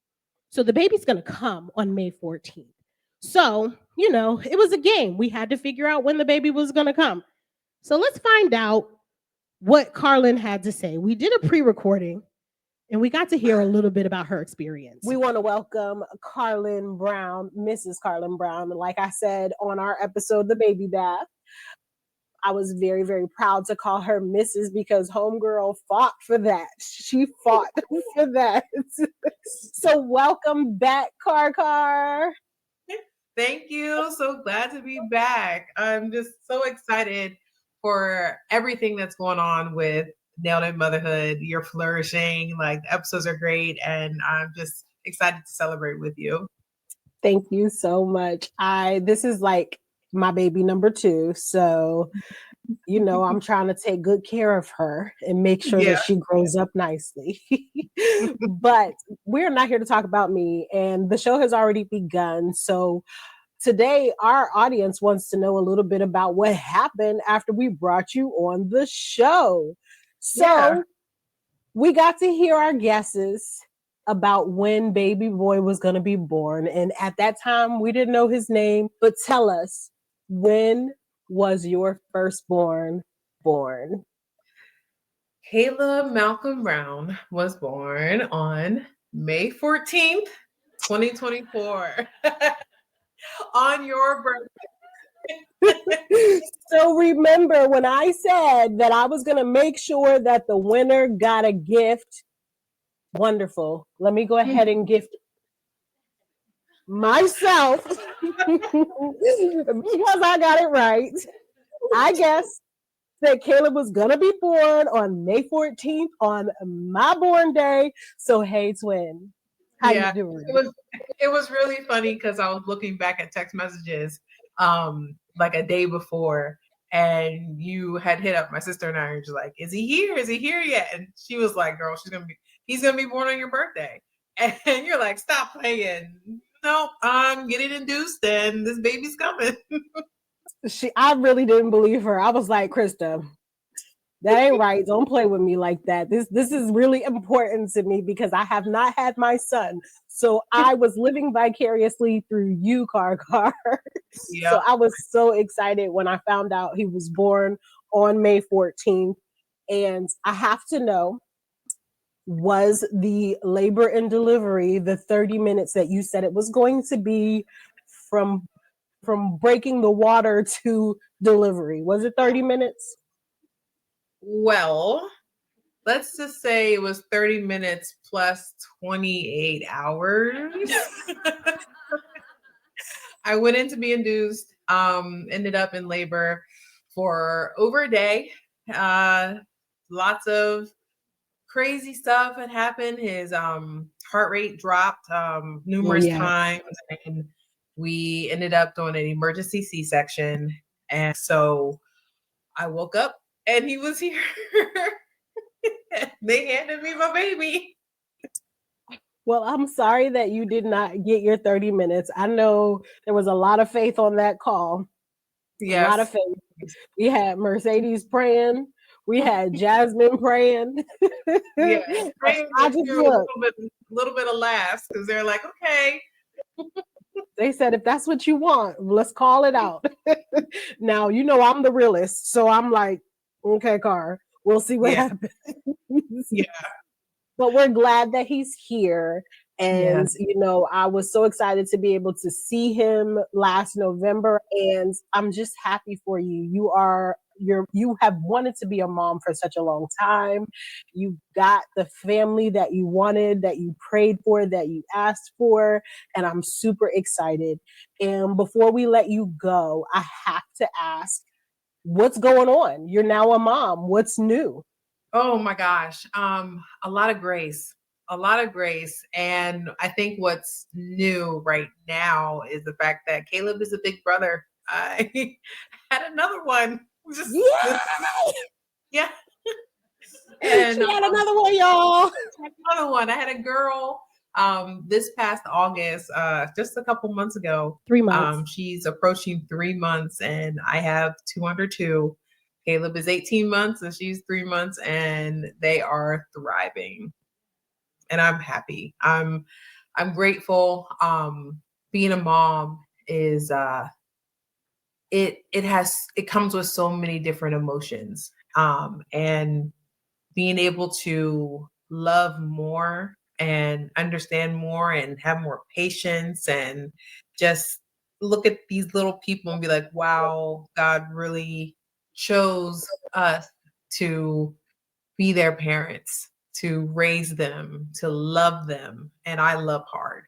So the baby's going to come on May 14th. So, it was a game. We had to figure out when the baby was going to come. So let's find out what Carlin had to say. We did a pre-recording and we got to hear a little bit about her experience. We want to welcome Carlin Brown, Mrs. Carlin Brown. Like I said on our episode, The Baby Bath, I was very, very proud to call her Mrs. because homegirl fought for that. She fought for that. So welcome back, Car. Thank you. So glad to be back. I'm just so excited for everything that's going on with Nailed It Motherhood. You're flourishing. Like, the episodes are great, and I'm just excited to celebrate with you. Thank you so much. This is like my baby number 2. So, I'm trying to take good care of her and make sure that she grows up nicely. But we're not here to talk about me, and the show has already begun. So today, our audience wants to know a little bit about what happened after we brought you on the show. So we got to hear our guesses about when baby boy was going to be born. And at that time, we didn't know his name, but tell us, when was your firstborn born? Caleb Malcolm Brown was born on May 14th, 2024. on your birthday. So remember when I said that I was going to make sure that the winner got a gift? Wonderful. Let me go ahead and gift myself because I got it right. I guess that Caleb was going to be born on May 14th on my born day. So, hey, twin, how you doing? It was really funny because I was looking back at text messages like a day before, and you had hit up my sister and I and just like, is he here? Is he here yet? And she was like, girl, he's gonna be born on your birthday. And you're like, stop playing. No, I'm getting induced and this baby's coming. I really didn't believe her. I was like, Krista, that ain't right. Don't play with me like that. This is really important to me because I have not had my son. So I was living vicariously through you, Car. Yep. So I was so excited when I found out he was born on May 14th. And I have to know, was the labor and delivery the 30 minutes that you said it was going to be from breaking the water to delivery? Was it 30 minutes? Well, let's just say it was 30 minutes plus 28 hours. I went in to be induced, ended up in labor for over a day. Lots of crazy stuff had happened. His heart rate dropped numerous times, and we ended up doing an emergency C-section. And so I woke up and he was here. They handed me my baby. Well, I'm sorry that you did not get your 30 minutes. I know there was a lot of faith on that call. Yes. A lot of faith. We had Mercedes praying. We had Jasmine praying. Yeah, I just a little bit of laughs because they're like, okay. They said, if that's what you want, let's call it out. Now, you know, I'm the realist. So I'm like, okay, Car, we'll see what happens. Yeah. But we're glad that he's here. And, you know, I was so excited to be able to see him last November. And I'm just happy for you. You have wanted to be a mom for such a long time. You got the family that you wanted, that you prayed for, that you asked for. And I'm super excited. And before we let you go, I have to ask, what's going on? You're now a mom. What's new? Oh my gosh. A lot of grace. And I think what's new right now is the fact that Caleb is a big brother. I had another one. Yeah. And she had another one, y'all. Another one. I had a girl this past August, just a couple months ago. 3 months. She's approaching 3 months, and I have 2 under 2. Caleb is 18 months and she's 3 months, and they are thriving. And I'm happy. I'm grateful. Being a mom is it comes with so many different emotions. And being able to love more and understand more and have more patience and just look at these little people and be like, wow, God really chose us to be their parents, to raise them, to love them. And I love hard.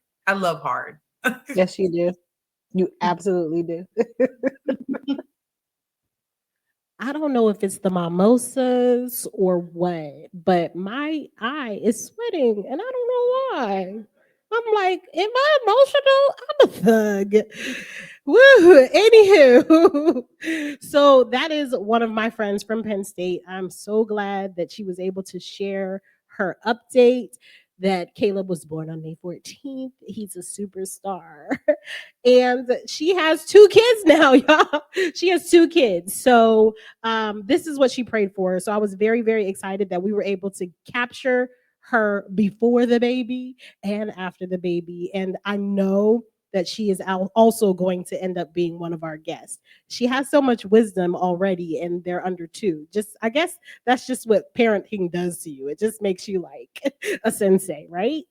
Yes, you do. You absolutely do. I don't know if it's the mimosas or what, but my eye is sweating and I don't know why. I'm like, am I emotional? I'm a thug. Woo! Anywho, so that is one of my friends from Penn State. I'm so glad that she was able to share her update that Caleb was born on May 14th. He's a superstar. And she has 2 kids now, y'all. She has 2 kids. So this is what she prayed for. So I was very, very excited that we were able to capture her before the baby and after the baby. And I know that she is also going to end up being one of our guests. She has so much wisdom already, and they're under 2. I guess that's just what parenting does to you. It just makes you like a sensei, right?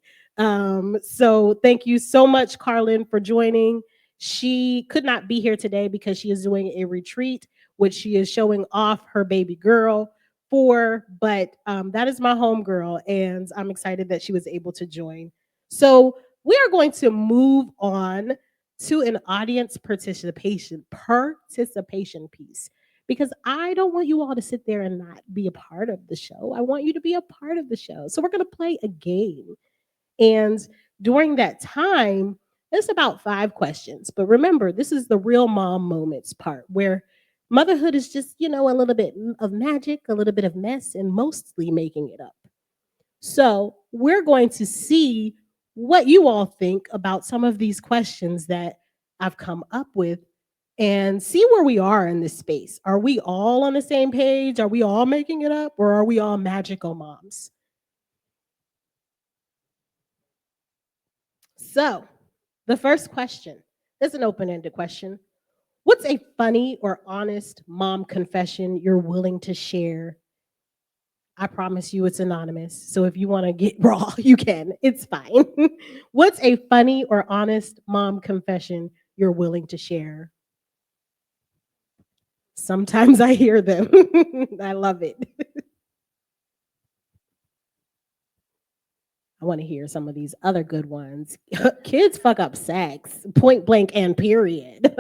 So thank you so much, Carlin, for joining. She could not be here today because she is doing a retreat, which she is showing off her baby girl for. But that is my homegirl, and I'm excited that she was able to join. So we are going to move on to an audience participation piece because I don't want you all to sit there and not be a part of the show. I want you to be a part of the show. So we're going to play a game. And during that time, it's about 5 questions. But remember, this is the real mom moments part where motherhood is just, a little bit of magic, a little bit of mess, and mostly making it up. So we're going to see what you all think about some of these questions that I've come up with and see where we are in this space. Are we all on the same page? Are we all making it up? Or are we all magical moms? So, the first question is an open ended question. What's a funny or honest mom confession you're willing to share? I promise you it's anonymous. So if you want to get raw, you can. It's fine. What's a funny or honest mom confession you're willing to share? Sometimes I hear them. I love it. I want to hear some of these other good ones. Kids fuck up sex, point blank and period.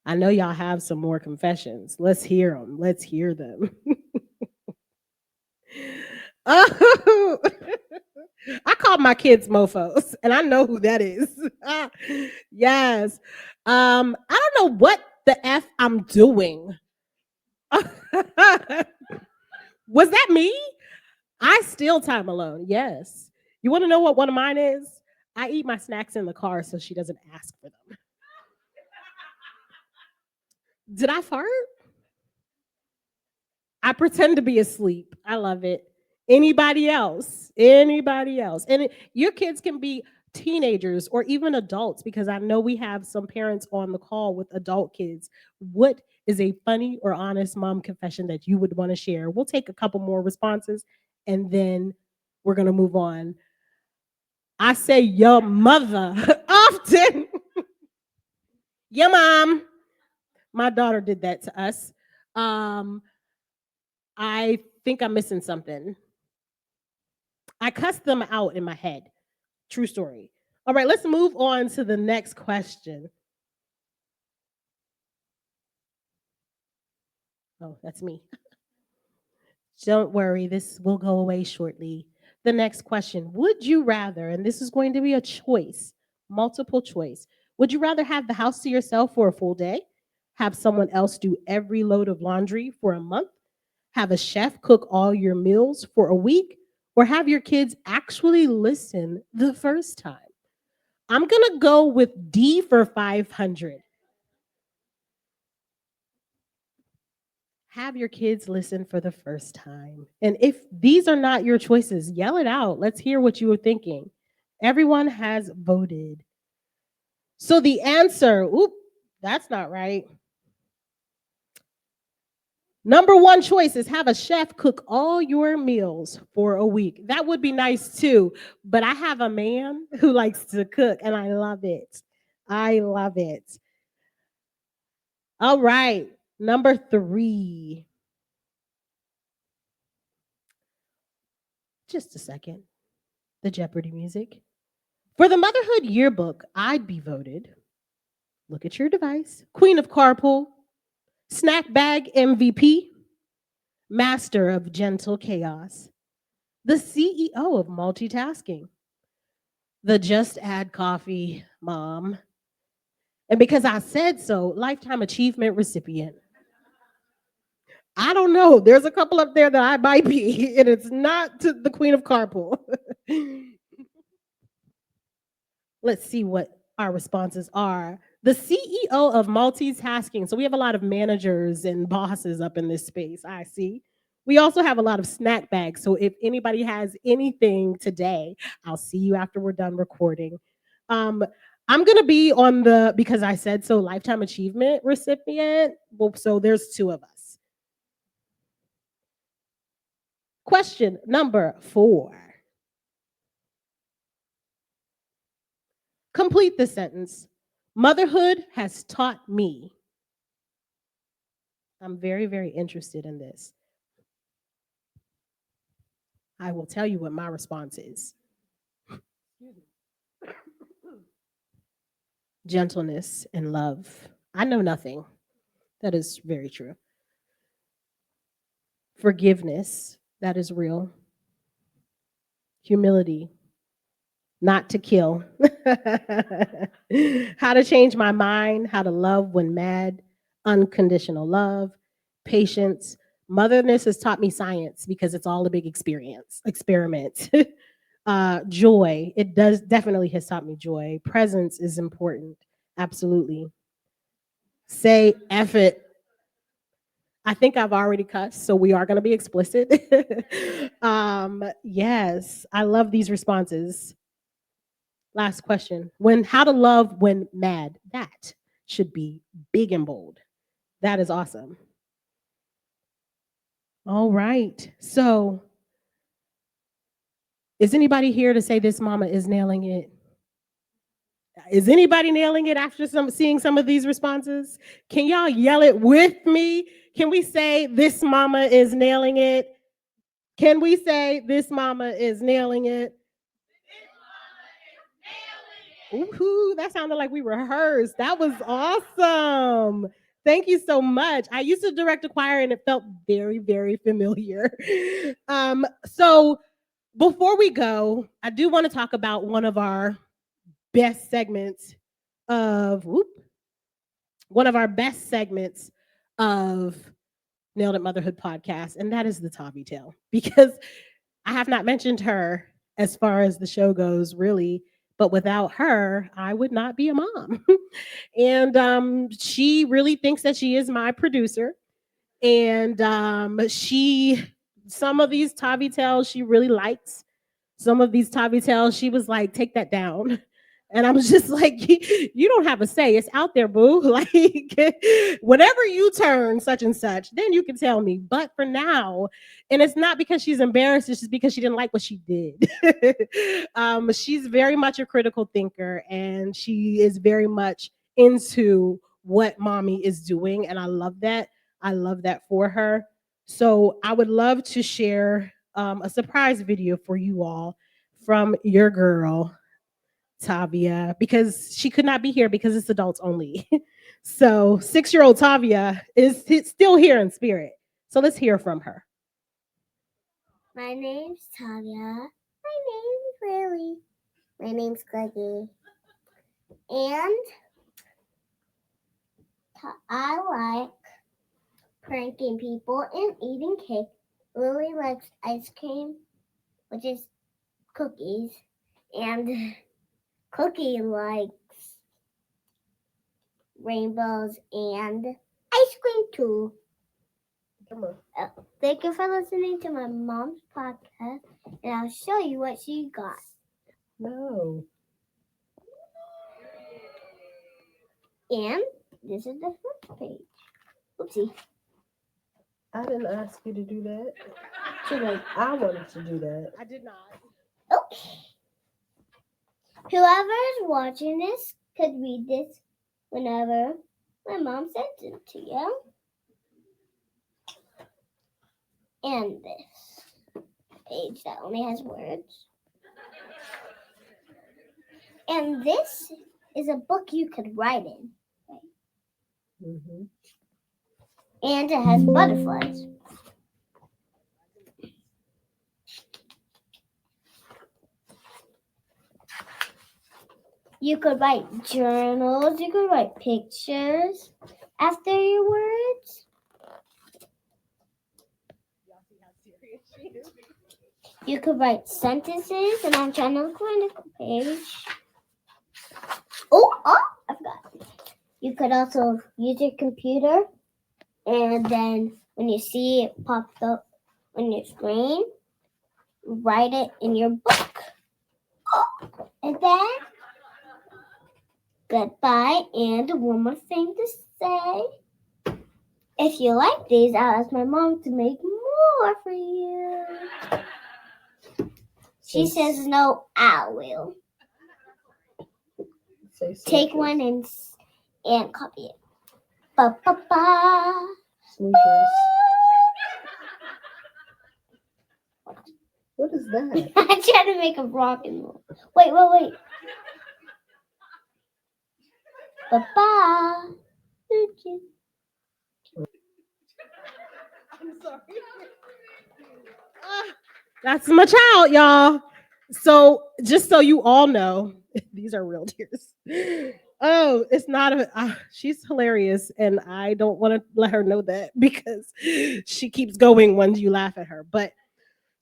I know y'all have some more confessions. Let's hear them. Let's hear them. Oh, I call my kids mofos, and I know who that is. Yes. I don't know what the F I'm doing. Was that me? I steal time alone. Yes. You want to know what one of mine is? I eat my snacks in the car so she doesn't ask for them. Did I fart? I pretend to be asleep. I love it. Anybody else? Anybody else? And your kids can be teenagers or even adults because I know we have some parents on the call with adult kids. What is a funny or honest mom confession that you would want to share? We'll take a couple more responses and then we're going to move on. I say your mother often. Your mom. My daughter did that to us. I think I'm missing something. I cussed them out in my head. True story. All right, let's move on to the next question. Oh, that's me. Don't worry, this will go away shortly. The next question. Would you rather, and this is going to be a choice, multiple choice, would you rather have the house to yourself for a full day? Have someone else do every load of laundry for a month? Have a chef cook all your meals for a week? Or have your kids actually listen the first time? I'm going to go with D for 500. Have your kids listen for the first time. And if these are not your choices, yell it out. Let's hear what you were thinking. Everyone has voted. So the answer, that's not right. Number 1 choice is have a chef cook all your meals for a week. That would be nice too, but I have a man who likes to cook and I love it. I love it. All right, number 3. Just a second. The Jeopardy music. For the Motherhood Yearbook, I'd be voted. Look at your device. Queen of Carpool, Snack Bag MVP, Master of Gentle Chaos, the CEO of Multitasking, the Just Add Coffee Mom, and because I said so, Lifetime Achievement recipient. I don't know. There's a couple up there that I might be, and it's not to the Queen of Carpool. Let's see what our responses are. The CEO of Multitasking. So we have a lot of managers and bosses up in this space, I see. We also have a lot of snack bags. So if anybody has anything today, I'll see you after we're done recording. I'm going to be on the, because I said so, Lifetime Achievement recipient. Well, so there's 2 of us. Question number 4. Complete the sentence. Motherhood has taught me. I'm very, very interested in this. I will tell you what my response is. Gentleness and love. I know nothing. That is very true. Forgiveness. That is real. Humility. Not to kill. How to change my mind. How to love when mad. Unconditional love. Patience. Motherness has taught me science because it's all a big experiment. Joy. It does definitely has taught me joy. Presence is important. Absolutely. Say F it. I think I've already cussed, so we are going to be explicit. Yes, I love these responses. Last question. How to love when mad. That should be big and bold. That is awesome. All right. So, is anybody here to say this mama is nailing it? Is anybody nailing it after seeing some of these responses? Can y'all yell it with me? Can we say this mama is nailing it? Can we say this mama is nailing it? Ooh, that sounded like we rehearsed. That was awesome. Thank you so much. I used to direct a choir and it felt very, very familiar. So before we go, I do want to talk about one of our best segments of Nailed It Motherhood podcast, and that is the Tavi Tale, because I have not mentioned her as far as the show goes, really. But without her, I would not be a mom. And she really thinks that she is my producer. And some of these Tavi Tales she really likes. Some of these Tavi Tales, she was like, take that down. And I was just like, you don't have a say. It's out there, boo. Like, whenever you turn such and such, then you can tell me. But for now, and it's not because she's embarrassed, it's just because she didn't like what she did. She's very much a critical thinker, and she is very much into what mommy is doing. And I love that. I love that for her. So I would love to share a surprise video for you all from your girl, Tavia, because she could not be here because it's adults only. So 6-year-old Tavia is still here in spirit. So let's hear from her. My name's Tavia. My name's Lily. My name's Greggy. And I like pranking people and eating cake. Lily likes ice cream, which is cookies. And Cookie likes rainbows and ice cream too. Come on. Thank you for listening to my mom's podcast, and I'll show you what she got. No. And this is the first page. Oopsie. I didn't ask you to do that. I wanted to do that. I did not. Okay. Whoever is watching this could read this whenever my mom sends it to you. And this page that only has words. And this is a book you could write in. Right? Mm-hmm. And it has butterflies. You could write journals. You could write pictures after your words. You could write sentences, and I'm trying to look for the page. Oh, I forgot. You could also use your computer, and then when you see it popped up on your screen, write it in your book. And then, goodbye, and one more thing to say. If you like these, I'll ask my mom to make more for you. She says no, I will. take one and copy it. Ba ba ba. What is that? I tried to make a rock and roll. Wait. Ba ba. I'm sorry. That's my child, y'all. So just so you all know, these are real tears. Oh, it's not she's hilarious, and I don't want to let her know that because she keeps going when you laugh at her. But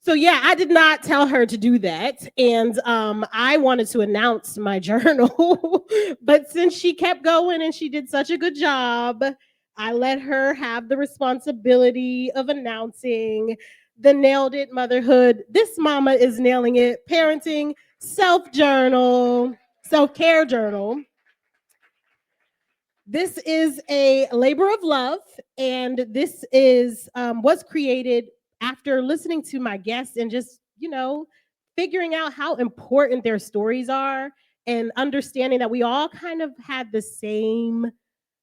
so yeah, I did not tell her to do that, and I wanted to announce my journal, but since she kept going and she did such a good job, I let her have the responsibility of announcing the Nailed It Motherhood. This mama is nailing it. Parenting self-journal, self-care journal. This is a labor of love, and this is was created after listening to my guests and just, figuring out how important their stories are and understanding that we all kind of had the same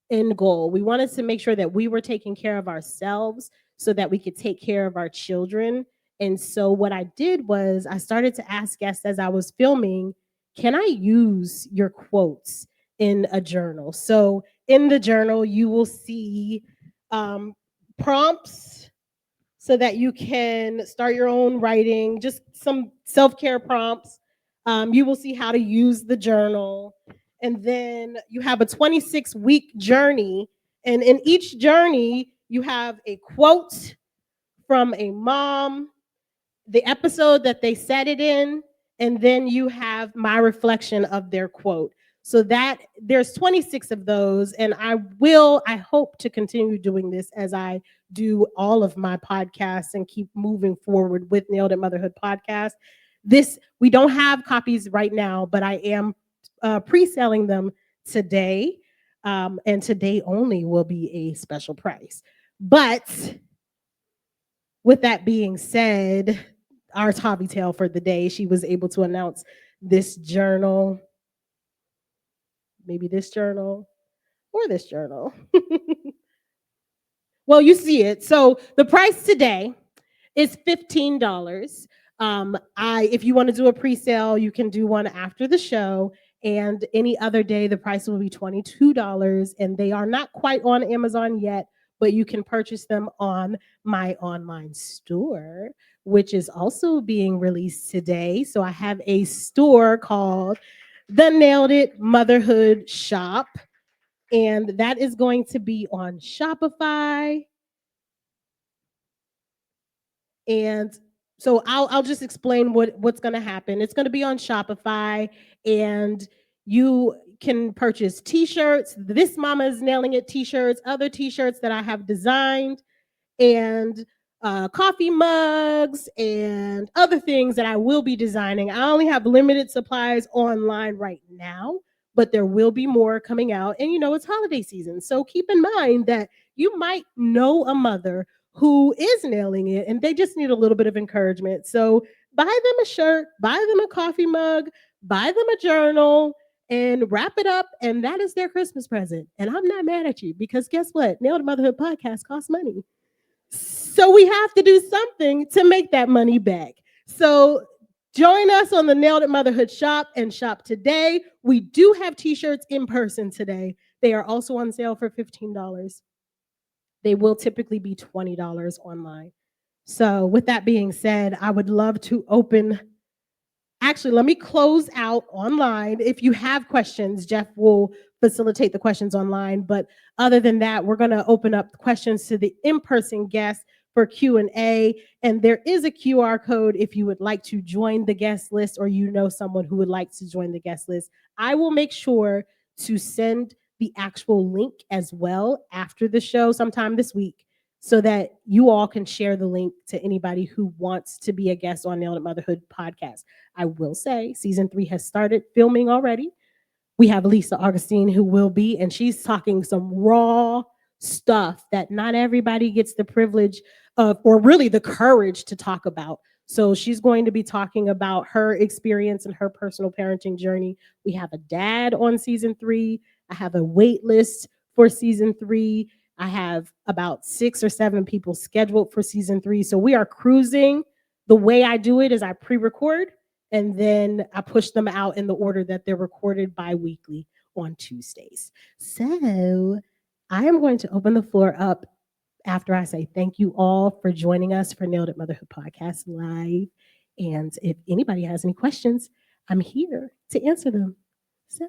end goal. We wanted to make sure that we were taking care of ourselves so that we could take care of our children. And so what I did was I started to ask guests as I was filming, can I use your quotes in a journal? So in the journal, you will see prompts so that you can start your own writing, just some self-care prompts. You will see how to use the journal. And then you have a 26-week journey. And in each journey, you have a quote from a mom, the episode that they said it in, and then you have my reflection of their quote. So that there's 26 of those, and I hope to continue doing this as I do all of my podcasts and keep moving forward with Nailed It Motherhood podcast. We don't have copies right now, but I am pre-selling them today, and today only will be a special price. But with that being said, our Tavi tale for the day, she was able to announce this journal, maybe this journal or this journal. Well, you see it. So the price today is $15. If you want to do a pre-sale, you can do one after the show. And any other day, the price will be $22. And they are not quite on Amazon yet, but you can purchase them on my online store, which is also being released today. So I have a store called the Nailed It Motherhood Shop. And that is going to be on Shopify. And so I'll just explain what's going to happen. It's going to be on Shopify, and you can purchase t-shirts. This Mama is Nailing It t-shirts, other t-shirts that I have designed, and coffee mugs and other things that I will be designing. I only have limited supplies online right now, but there will be more coming out. And it's holiday season. So keep in mind that you might know a mother who is nailing it and they just need a little bit of encouragement. So buy them a shirt, buy them a coffee mug, buy them a journal, and wrap it up. And that is their Christmas present. And I'm not mad at you because guess what? Nailed It Motherhood podcast costs money. So we have to do something to make that money back. So join us on the Nailed It Motherhood shop and shop today. We do have t-shirts in person today. They are also on sale for $15. They will typically be $20 online. So with that being said, I would love to actually, let me close out online. If you have questions, Jeff will facilitate the questions online. But other than that, we're going to open up questions to the in-person guests for Q&A. And there is a QR code if you would like to join the guest list or someone who would like to join the guest list. I will make sure to send the actual link as well after the show sometime this week so that you all can share the link to anybody who wants to be a guest on Nailed It Motherhood podcast. I will say season 3 has started filming already. We have Lisa Augustine who will be, and she's talking some raw stuff that not everybody gets the privilege of, or really the courage to talk about. So she's going to be talking about her experience and her personal parenting journey. We have a dad on season 3. I have a wait list for season 3. I have about 6 or 7 people scheduled for season 3. So we are cruising. The way I do it is I pre-record and then I push them out in the order that they're recorded bi-weekly on Tuesdays. So I am going to open the floor up after I say thank you all for joining us for Nailed It Motherhood Podcast Live. And if anybody has any questions, I'm here to answer them. So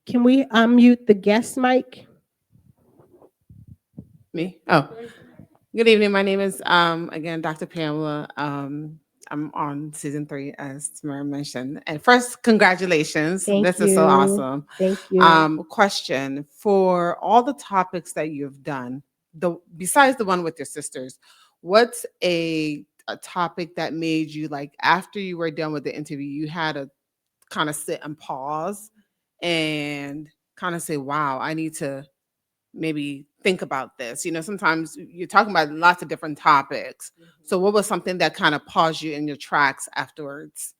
can we unmute the guest mic? Me? Oh, good evening. My name is again Dr. Pamela. I'm on season 3, as Tamara mentioned. And first, congratulations. This is so awesome. Thank you. Question for all the topics that you've done, besides the one with your sisters, what's a topic that made you, like, after you were done with the interview, you had to kind of sit and pause and kind of say, wow, I need to maybe think about this. Sometimes you're talking about lots of different topics. So what was something that kind of paused you in your tracks afterwards?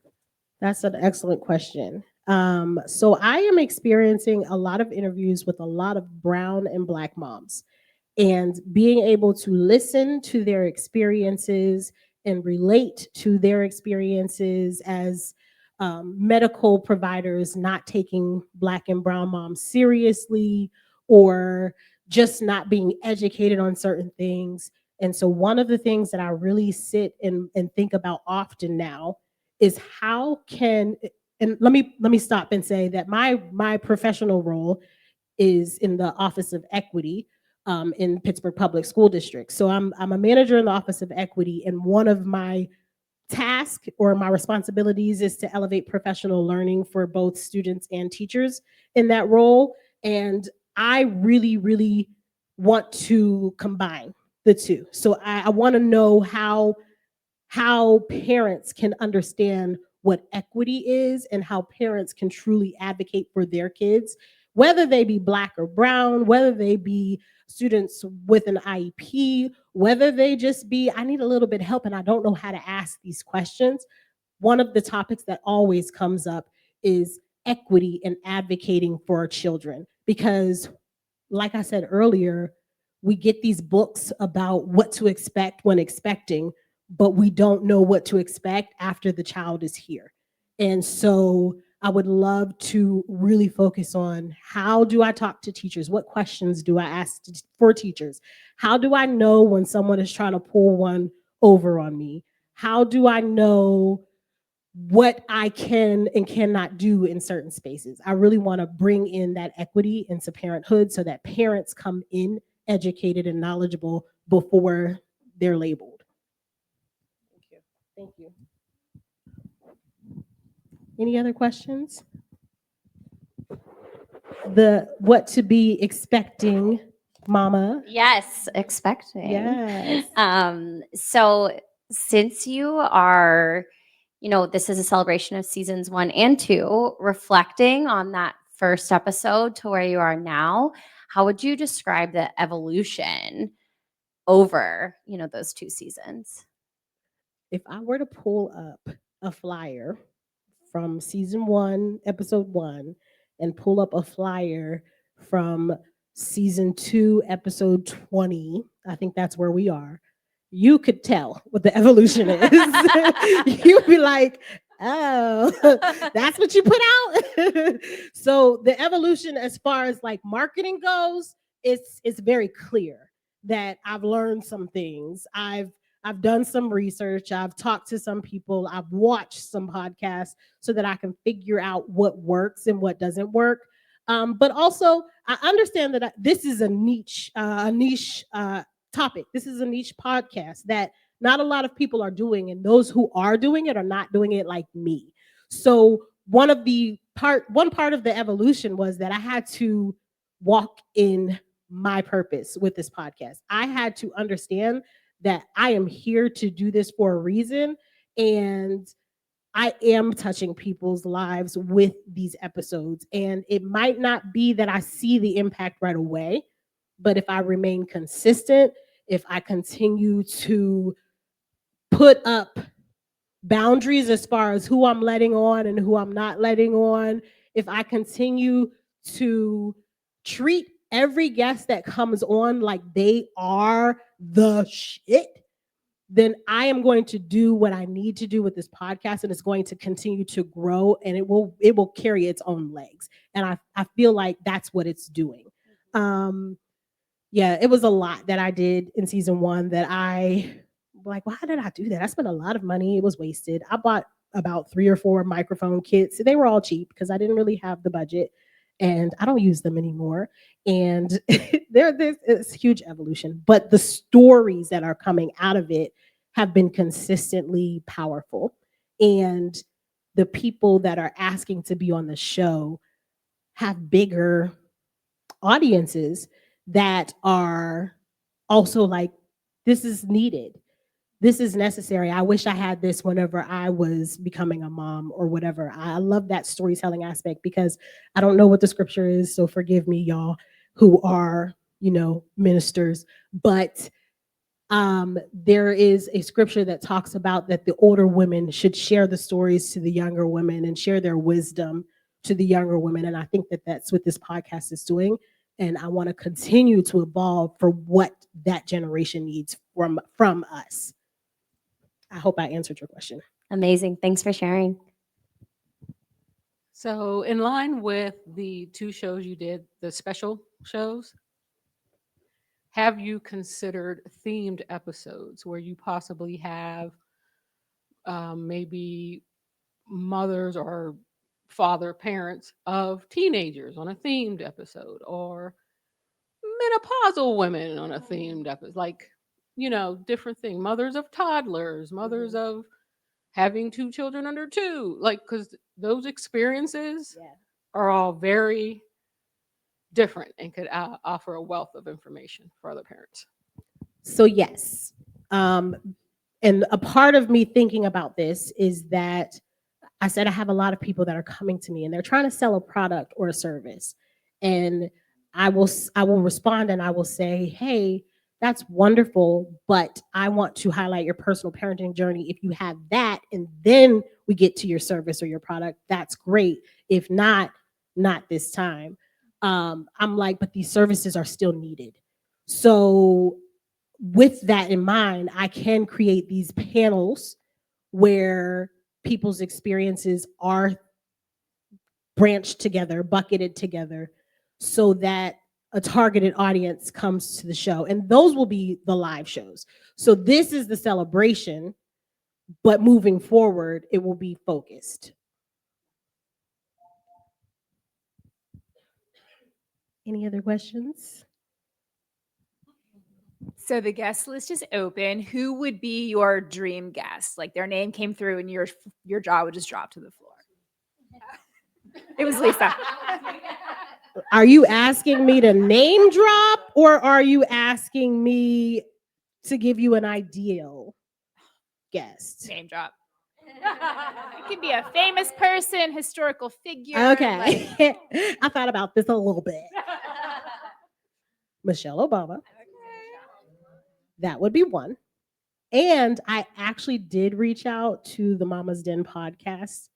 That's an excellent question. So I am experiencing a lot of interviews with a lot of brown and Black moms, and being able to listen to their experiences and relate to their experiences as medical providers not taking Black and brown moms seriously, or just not being educated on certain things. And so one of the things that I really sit and think about often now is how can, and let me stop and say that my professional role is in the Office of Equity in Pittsburgh Public School District. So I'm a manager in the Office of Equity, and one of my task or my responsibilities is to elevate professional learning for both students and teachers in that role. And I really, really want to combine the two. So I want to know how parents can understand what equity is and how parents can truly advocate for their kids, whether they be Black or brown, whether they be students with an IEP, whether they just be, I need a little bit of help and I don't know how to ask these questions. One of the topics that always comes up is equity and advocating for our children. Because, like I said earlier, we get these books about what to expect when expecting, but we don't know what to expect after the child is here. And so I would love to really focus on, how do I talk to teachers? What questions do I ask for teachers? How do I know when someone is trying to pull one over on me? How do I know what I can and cannot do in certain spaces? I really want to bring in that equity into parenthood so that parents come in educated and knowledgeable before they're labeled. Thank you. Any other questions? The what to be expecting, Mama. Yes, expecting. Yes. So since you are, this is a celebration of seasons 1 and 2, reflecting on that first episode to where you are now, how would you describe the evolution over, those 2 seasons? If I were to pull up a flyer from season 1, episode 1, and pull up a flyer from season 2, episode 20, I think that's where we are, you could tell what the evolution is. You'd be like, oh, that's what you put out. So the evolution, as far as like marketing goes, it's very clear that I've learned some things. I've done some research. I've talked to some people. I've watched some podcasts so that I can figure out what works and what doesn't work. But also, I understand that this is a niche topic. This is a niche podcast that not a lot of people are doing, and those who are doing it are not doing it like me. So one part of the evolution was that I had to walk in my purpose with this podcast. I had to understand that I am here to do this for a reason, and I am touching people's lives with these episodes. And it might not be that I see the impact right away, but if I remain consistent, if I continue to put up boundaries as far as who I'm letting on and who I'm not letting on, if I continue to treat every guest that comes on like they are the shit, then I am going to do what I need to do with this podcast, and it's going to continue to grow, and it will carry its own legs. And I feel like that's what it's doing. Yeah, it was a lot that I did in season 1 that I like, why did I do that? I spent a lot of money. It was wasted. I bought about 3 or 4 microphone kits. They were all cheap because I didn't really have the budget, and I don't use them anymore. And there's it's huge evolution, but the stories that are coming out of it have been consistently powerful. And the people that are asking to be on the show have bigger audiences that are also like, this is needed. This is necessary. I wish I had this whenever I was becoming a mom or whatever. I love that storytelling aspect because I don't know what the scripture is, so forgive me, y'all who are, ministers, but there is a scripture that talks about that the older women should share the stories to the younger women and share their wisdom to the younger women. And I think that that's what this podcast is doing. And I want to continue to evolve for what that generation needs from us. I hope I answered your question. Amazing. Thanks for sharing. So, in line with the 2 shows you did, the special shows, have you considered themed episodes where you possibly have maybe mothers or parents of teenagers on a themed episode, or menopausal women on a themed episode, like, different thing, mothers of toddlers, mothers of having 2 children under 2, like, because those experiences are all very different and could offer a wealth of information for other parents. So yes, and a part of me thinking about this is that I said I have a lot of people that are coming to me and they're trying to sell a product or a service, and I will respond and I will say, hey, that's wonderful, but I want to highlight your personal parenting journey. If you have that and then we get to your service or your product, that's great. If not, not this time. I'm like, but these services are still needed. So with that in mind, I can create these panels where people's experiences are branched together, bucketed together, so that a targeted audience comes to the show. And those will be the live shows. So this is the celebration, but moving forward, it will be focused. Any other questions? So the guest list is open. Who would be your dream guest? Like their name came through and your jaw would just drop to the floor. It was Lisa. Are you asking me to name drop, or are you asking me to give you an ideal guest? Name drop. It could be a famous person, historical figure. Okay. I thought about this a little bit. Michelle Obama. That would be one. And I actually did reach out to the Mama's Den podcast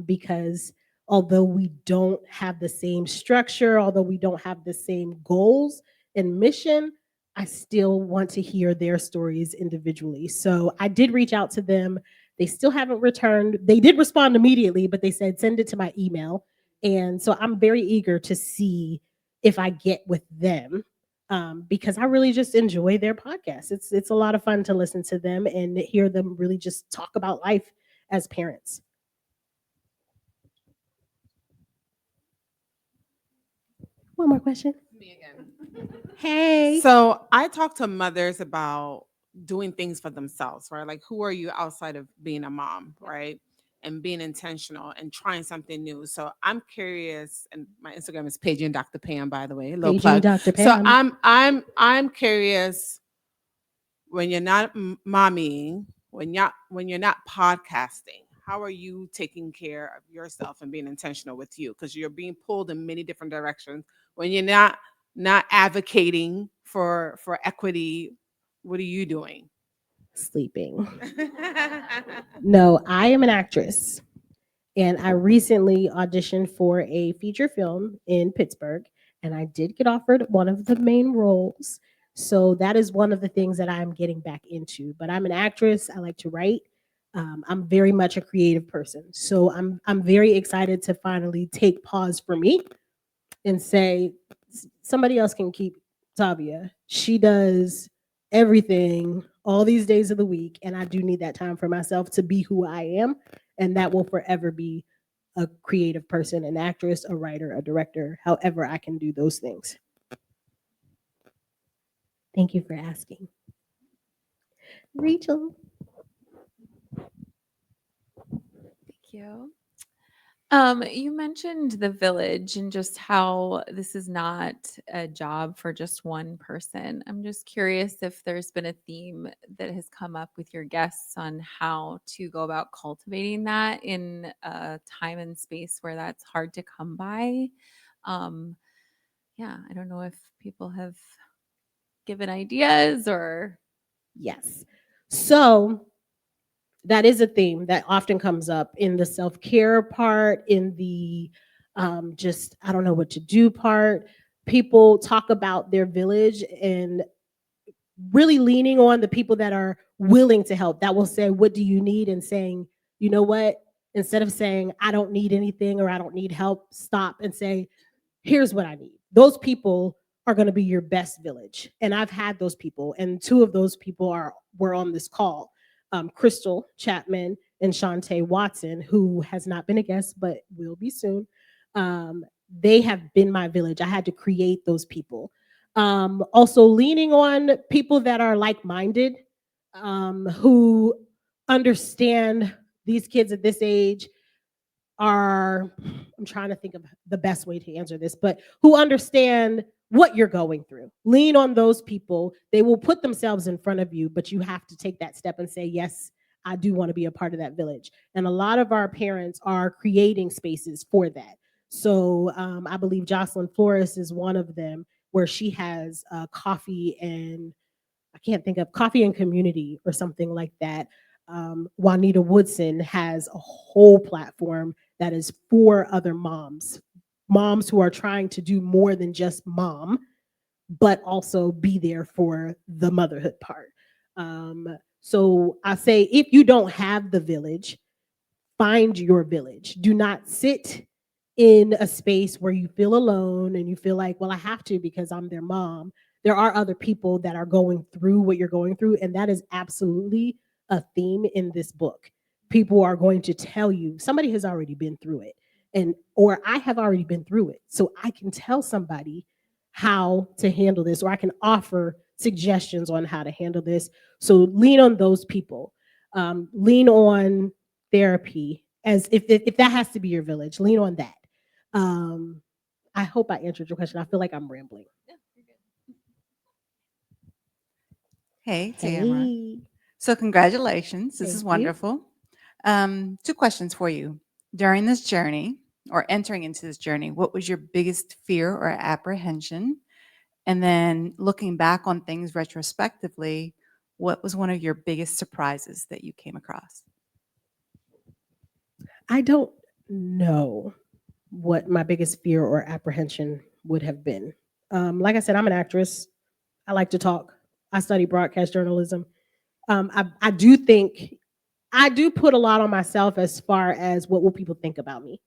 because although we don't have the same structure, although we don't have the same goals and mission, I still want to hear their stories individually. So I did reach out to them. They still haven't returned. They did respond immediately, but they said, send it to my email. And so I'm very eager to see if I get with them because I really just enjoy their podcast. It's a lot of fun to listen to them and hear them really just talk about life as parents. One more question. Me again. Hey. So I talk to mothers about doing things for themselves, right? Like, who are you outside of being a mom, right? And being intentional and trying something new. So I'm curious, and my Instagram is Paging Dr. Pam, by the way. A little plug. Dr. Pam. So I'm curious, when you're not mommying, when you're not podcasting, how are you taking care of yourself and being intentional with you? Because you're being pulled in many different directions. When you're not advocating for equity, what are you doing? Sleeping. No, I am an actress. And I recently auditioned for a feature film in Pittsburgh, and I did get offered one of the main roles. So that is one of the things that I'm getting back into. But I'm an actress. I like to write. I'm very much a creative person. So I'm very excited to finally take pause for me and say somebody else can keep Tavia. She does everything all these days of the week, and I do need that time for myself to be who I am, and that will forever be a creative person, an actress, a writer, a director, however I can do those things. Thank you for asking. Rachel. Thank you. You mentioned the village and just how this is not a job for just one person. I'm just curious if there's been a theme that has come up with your guests on how to go about cultivating that in a time and space where that's hard to come by. Yeah, I don't know if people have given ideas or. Yes. So that is a theme that often comes up in the self-care part, in the just I don't know what to do part. People talk about their village and really leaning on the people that are willing to help, that will say, what do you need? And saying, you know what, instead of saying I don't need anything or I don't need help, stop and say, here's what I need. Those people are going to be your best village. And I've had those people, and two of those people were on this call. Crystal Chapman and Shantae Watson, who has not been a guest but will be soon. They have been my village. I had to create those people. Also, leaning on people that are like-minded, who understand these kids at this age are, I'm trying to think of the best way to answer this, but who understand what you're going through. Lean on those people. They will put themselves in front of you, but you have to take that step and say, yes, I do want to be a part of that village. And a lot of our parents are creating spaces for that. So I believe Jocelyn Flores is one of them, where she has coffee and I can't think of coffee and community or something like that. Juanita Woodson has a whole platform that is for other moms who are trying to do more than just mom, but also be there for the motherhood part. So I say, if you don't have the village, find your village. Do not sit in a space where you feel alone and you feel like, well, I have to because I'm their mom. There are other people that are going through what you're going through, and that is absolutely a theme in this book. People are going to tell you somebody has already been through it, and or I have already been through it, so I can tell somebody how to handle this, or I can offer suggestions on how to handle this. So lean on those people. Lean on therapy, as if that has to be your village, lean on that. I hope I answered your question. I feel like I'm rambling. Hey, Tamara. So congratulations. This Thank is you. wonderful. Two questions for you. During this journey or entering into this journey, what was your biggest fear or apprehension? And then looking back on things retrospectively, what was one of your biggest surprises that you came across? I don't know what my biggest fear or apprehension would have been. Like I said, I'm an actress. I like to talk. I study broadcast journalism. I do think I do put a lot on myself as far as what will people think about me.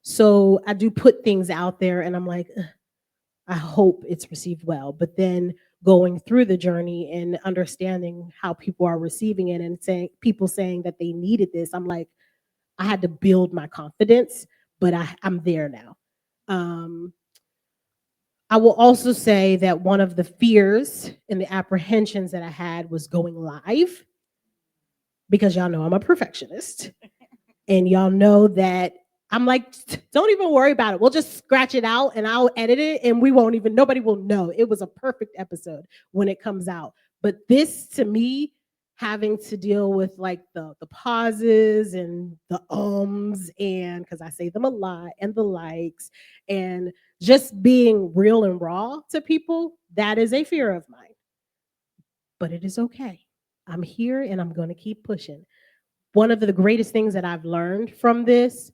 So I do put things out there, and I'm like, "Ugh, I hope it's received well." But then going through the journey and understanding how people are receiving it and saying people saying that they needed this, I'm like, I had to build my confidence, but I'm there now. Um, I will also say that one of the fears and the apprehensions that I had was going live, because y'all know I'm a perfectionist. And y'all know that I'm like, don't even worry about it. We'll just scratch it out and I'll edit it and we won't even, nobody will know. It was a perfect episode when it comes out. But this to me having to deal with like the pauses and the ums, and because I say them a lot, and the likes, and just being real and raw to people, that is a fear of mine. But it is okay. I'm here and I'm going to keep pushing. One of the greatest things that I've learned from this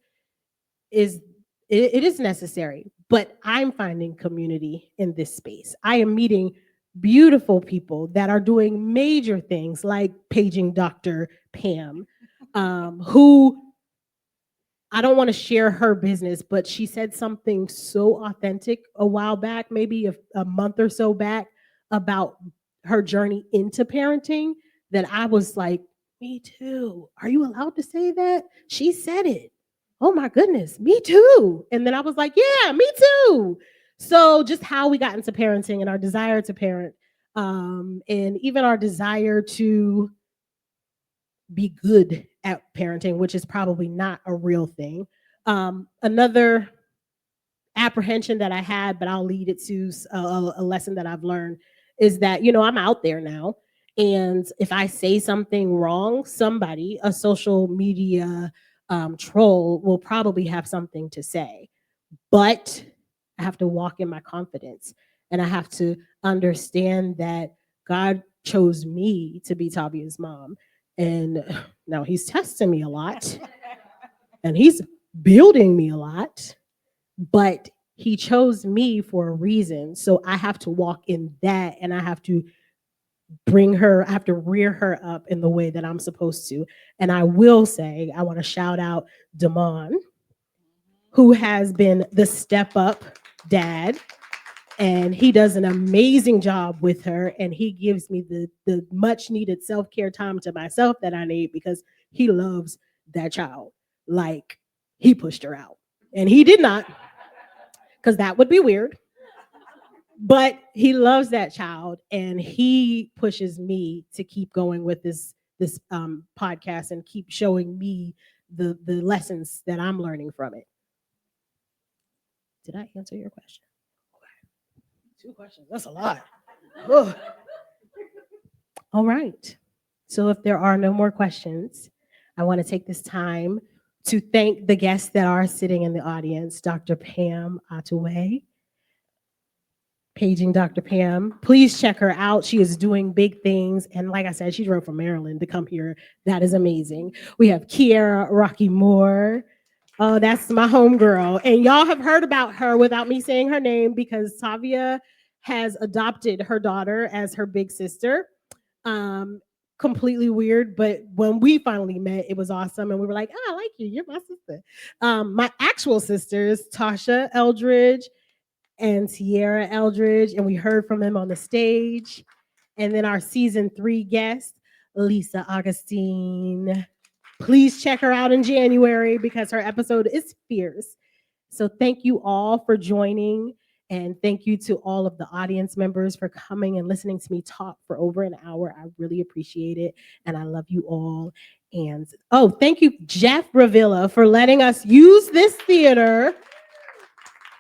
is it is necessary, but I'm finding community in this space. I am meeting beautiful people that are doing major things like paging Dr. Pam, who I don't want to share her business, but she said something so authentic a while back, maybe a month or so back, about her journey into parenting that I was like, me too. Are you allowed to say that? She said it. Oh my goodness, me too. And then I was like, yeah, me too. So just how we got into parenting and our desire to parent, and even our desire to be good at parenting, which is probably not a real thing. Another apprehension that I had, but I'll lead it to a lesson that I've learned, is that, I'm out there now. And if I say something wrong, somebody, a social media troll, will probably have something to say. But I have to walk in my confidence, and I have to understand that God chose me to be Tavia's mom. And now he's testing me a lot and he's building me a lot, but he chose me for a reason. So I have to walk in that, and I have to I have to rear her up in the way that I'm supposed to. And I will say, I want to shout out Damon, who has been the step up dad, and he does an amazing job with her, and he gives me the much needed self-care time to myself that I need, because he loves that child like he pushed her out. And he did not, because that would be weird, but he loves that child, and he pushes me to keep going with this podcast and keep showing me the lessons that I'm learning from it. Did I answer your question? 2 questions. That's a lot. Ugh. All right. So if there are no more questions, I want to take this time to thank the guests that are sitting in the audience. Dr. Pam Ataway, paging Dr. Pam. Please check her out. She is doing big things. And like I said, she drove from Maryland to come here. That is amazing. We have Kiara Rocky Moore. Oh, that's my homegirl. And y'all have heard about her without me saying her name, because Tavia has adopted her daughter as her big sister. Completely weird, but when we finally met, it was awesome. And we were like, oh, I like you. You're my sister. My actual sisters, Tasha Eldridge and Sierra Eldridge, and we heard from them on the stage. And then our season 3 guest, Lisa Augustine. Please check her out in January, because her episode is fierce. So thank you all for joining. And thank you to all of the audience members for coming and listening to me talk for over an hour. I really appreciate it. And I love you all. And thank you, Jeff Ravilla, for letting us use this theater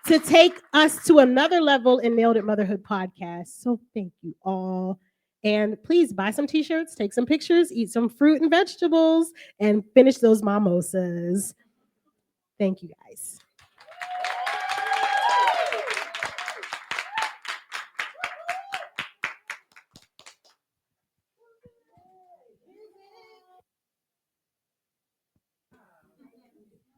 to take us to another level in Nailed It Motherhood podcast. So thank you all. And please buy some t-shirts, take some pictures, eat some fruit and vegetables, and finish those mimosas. Thank you guys.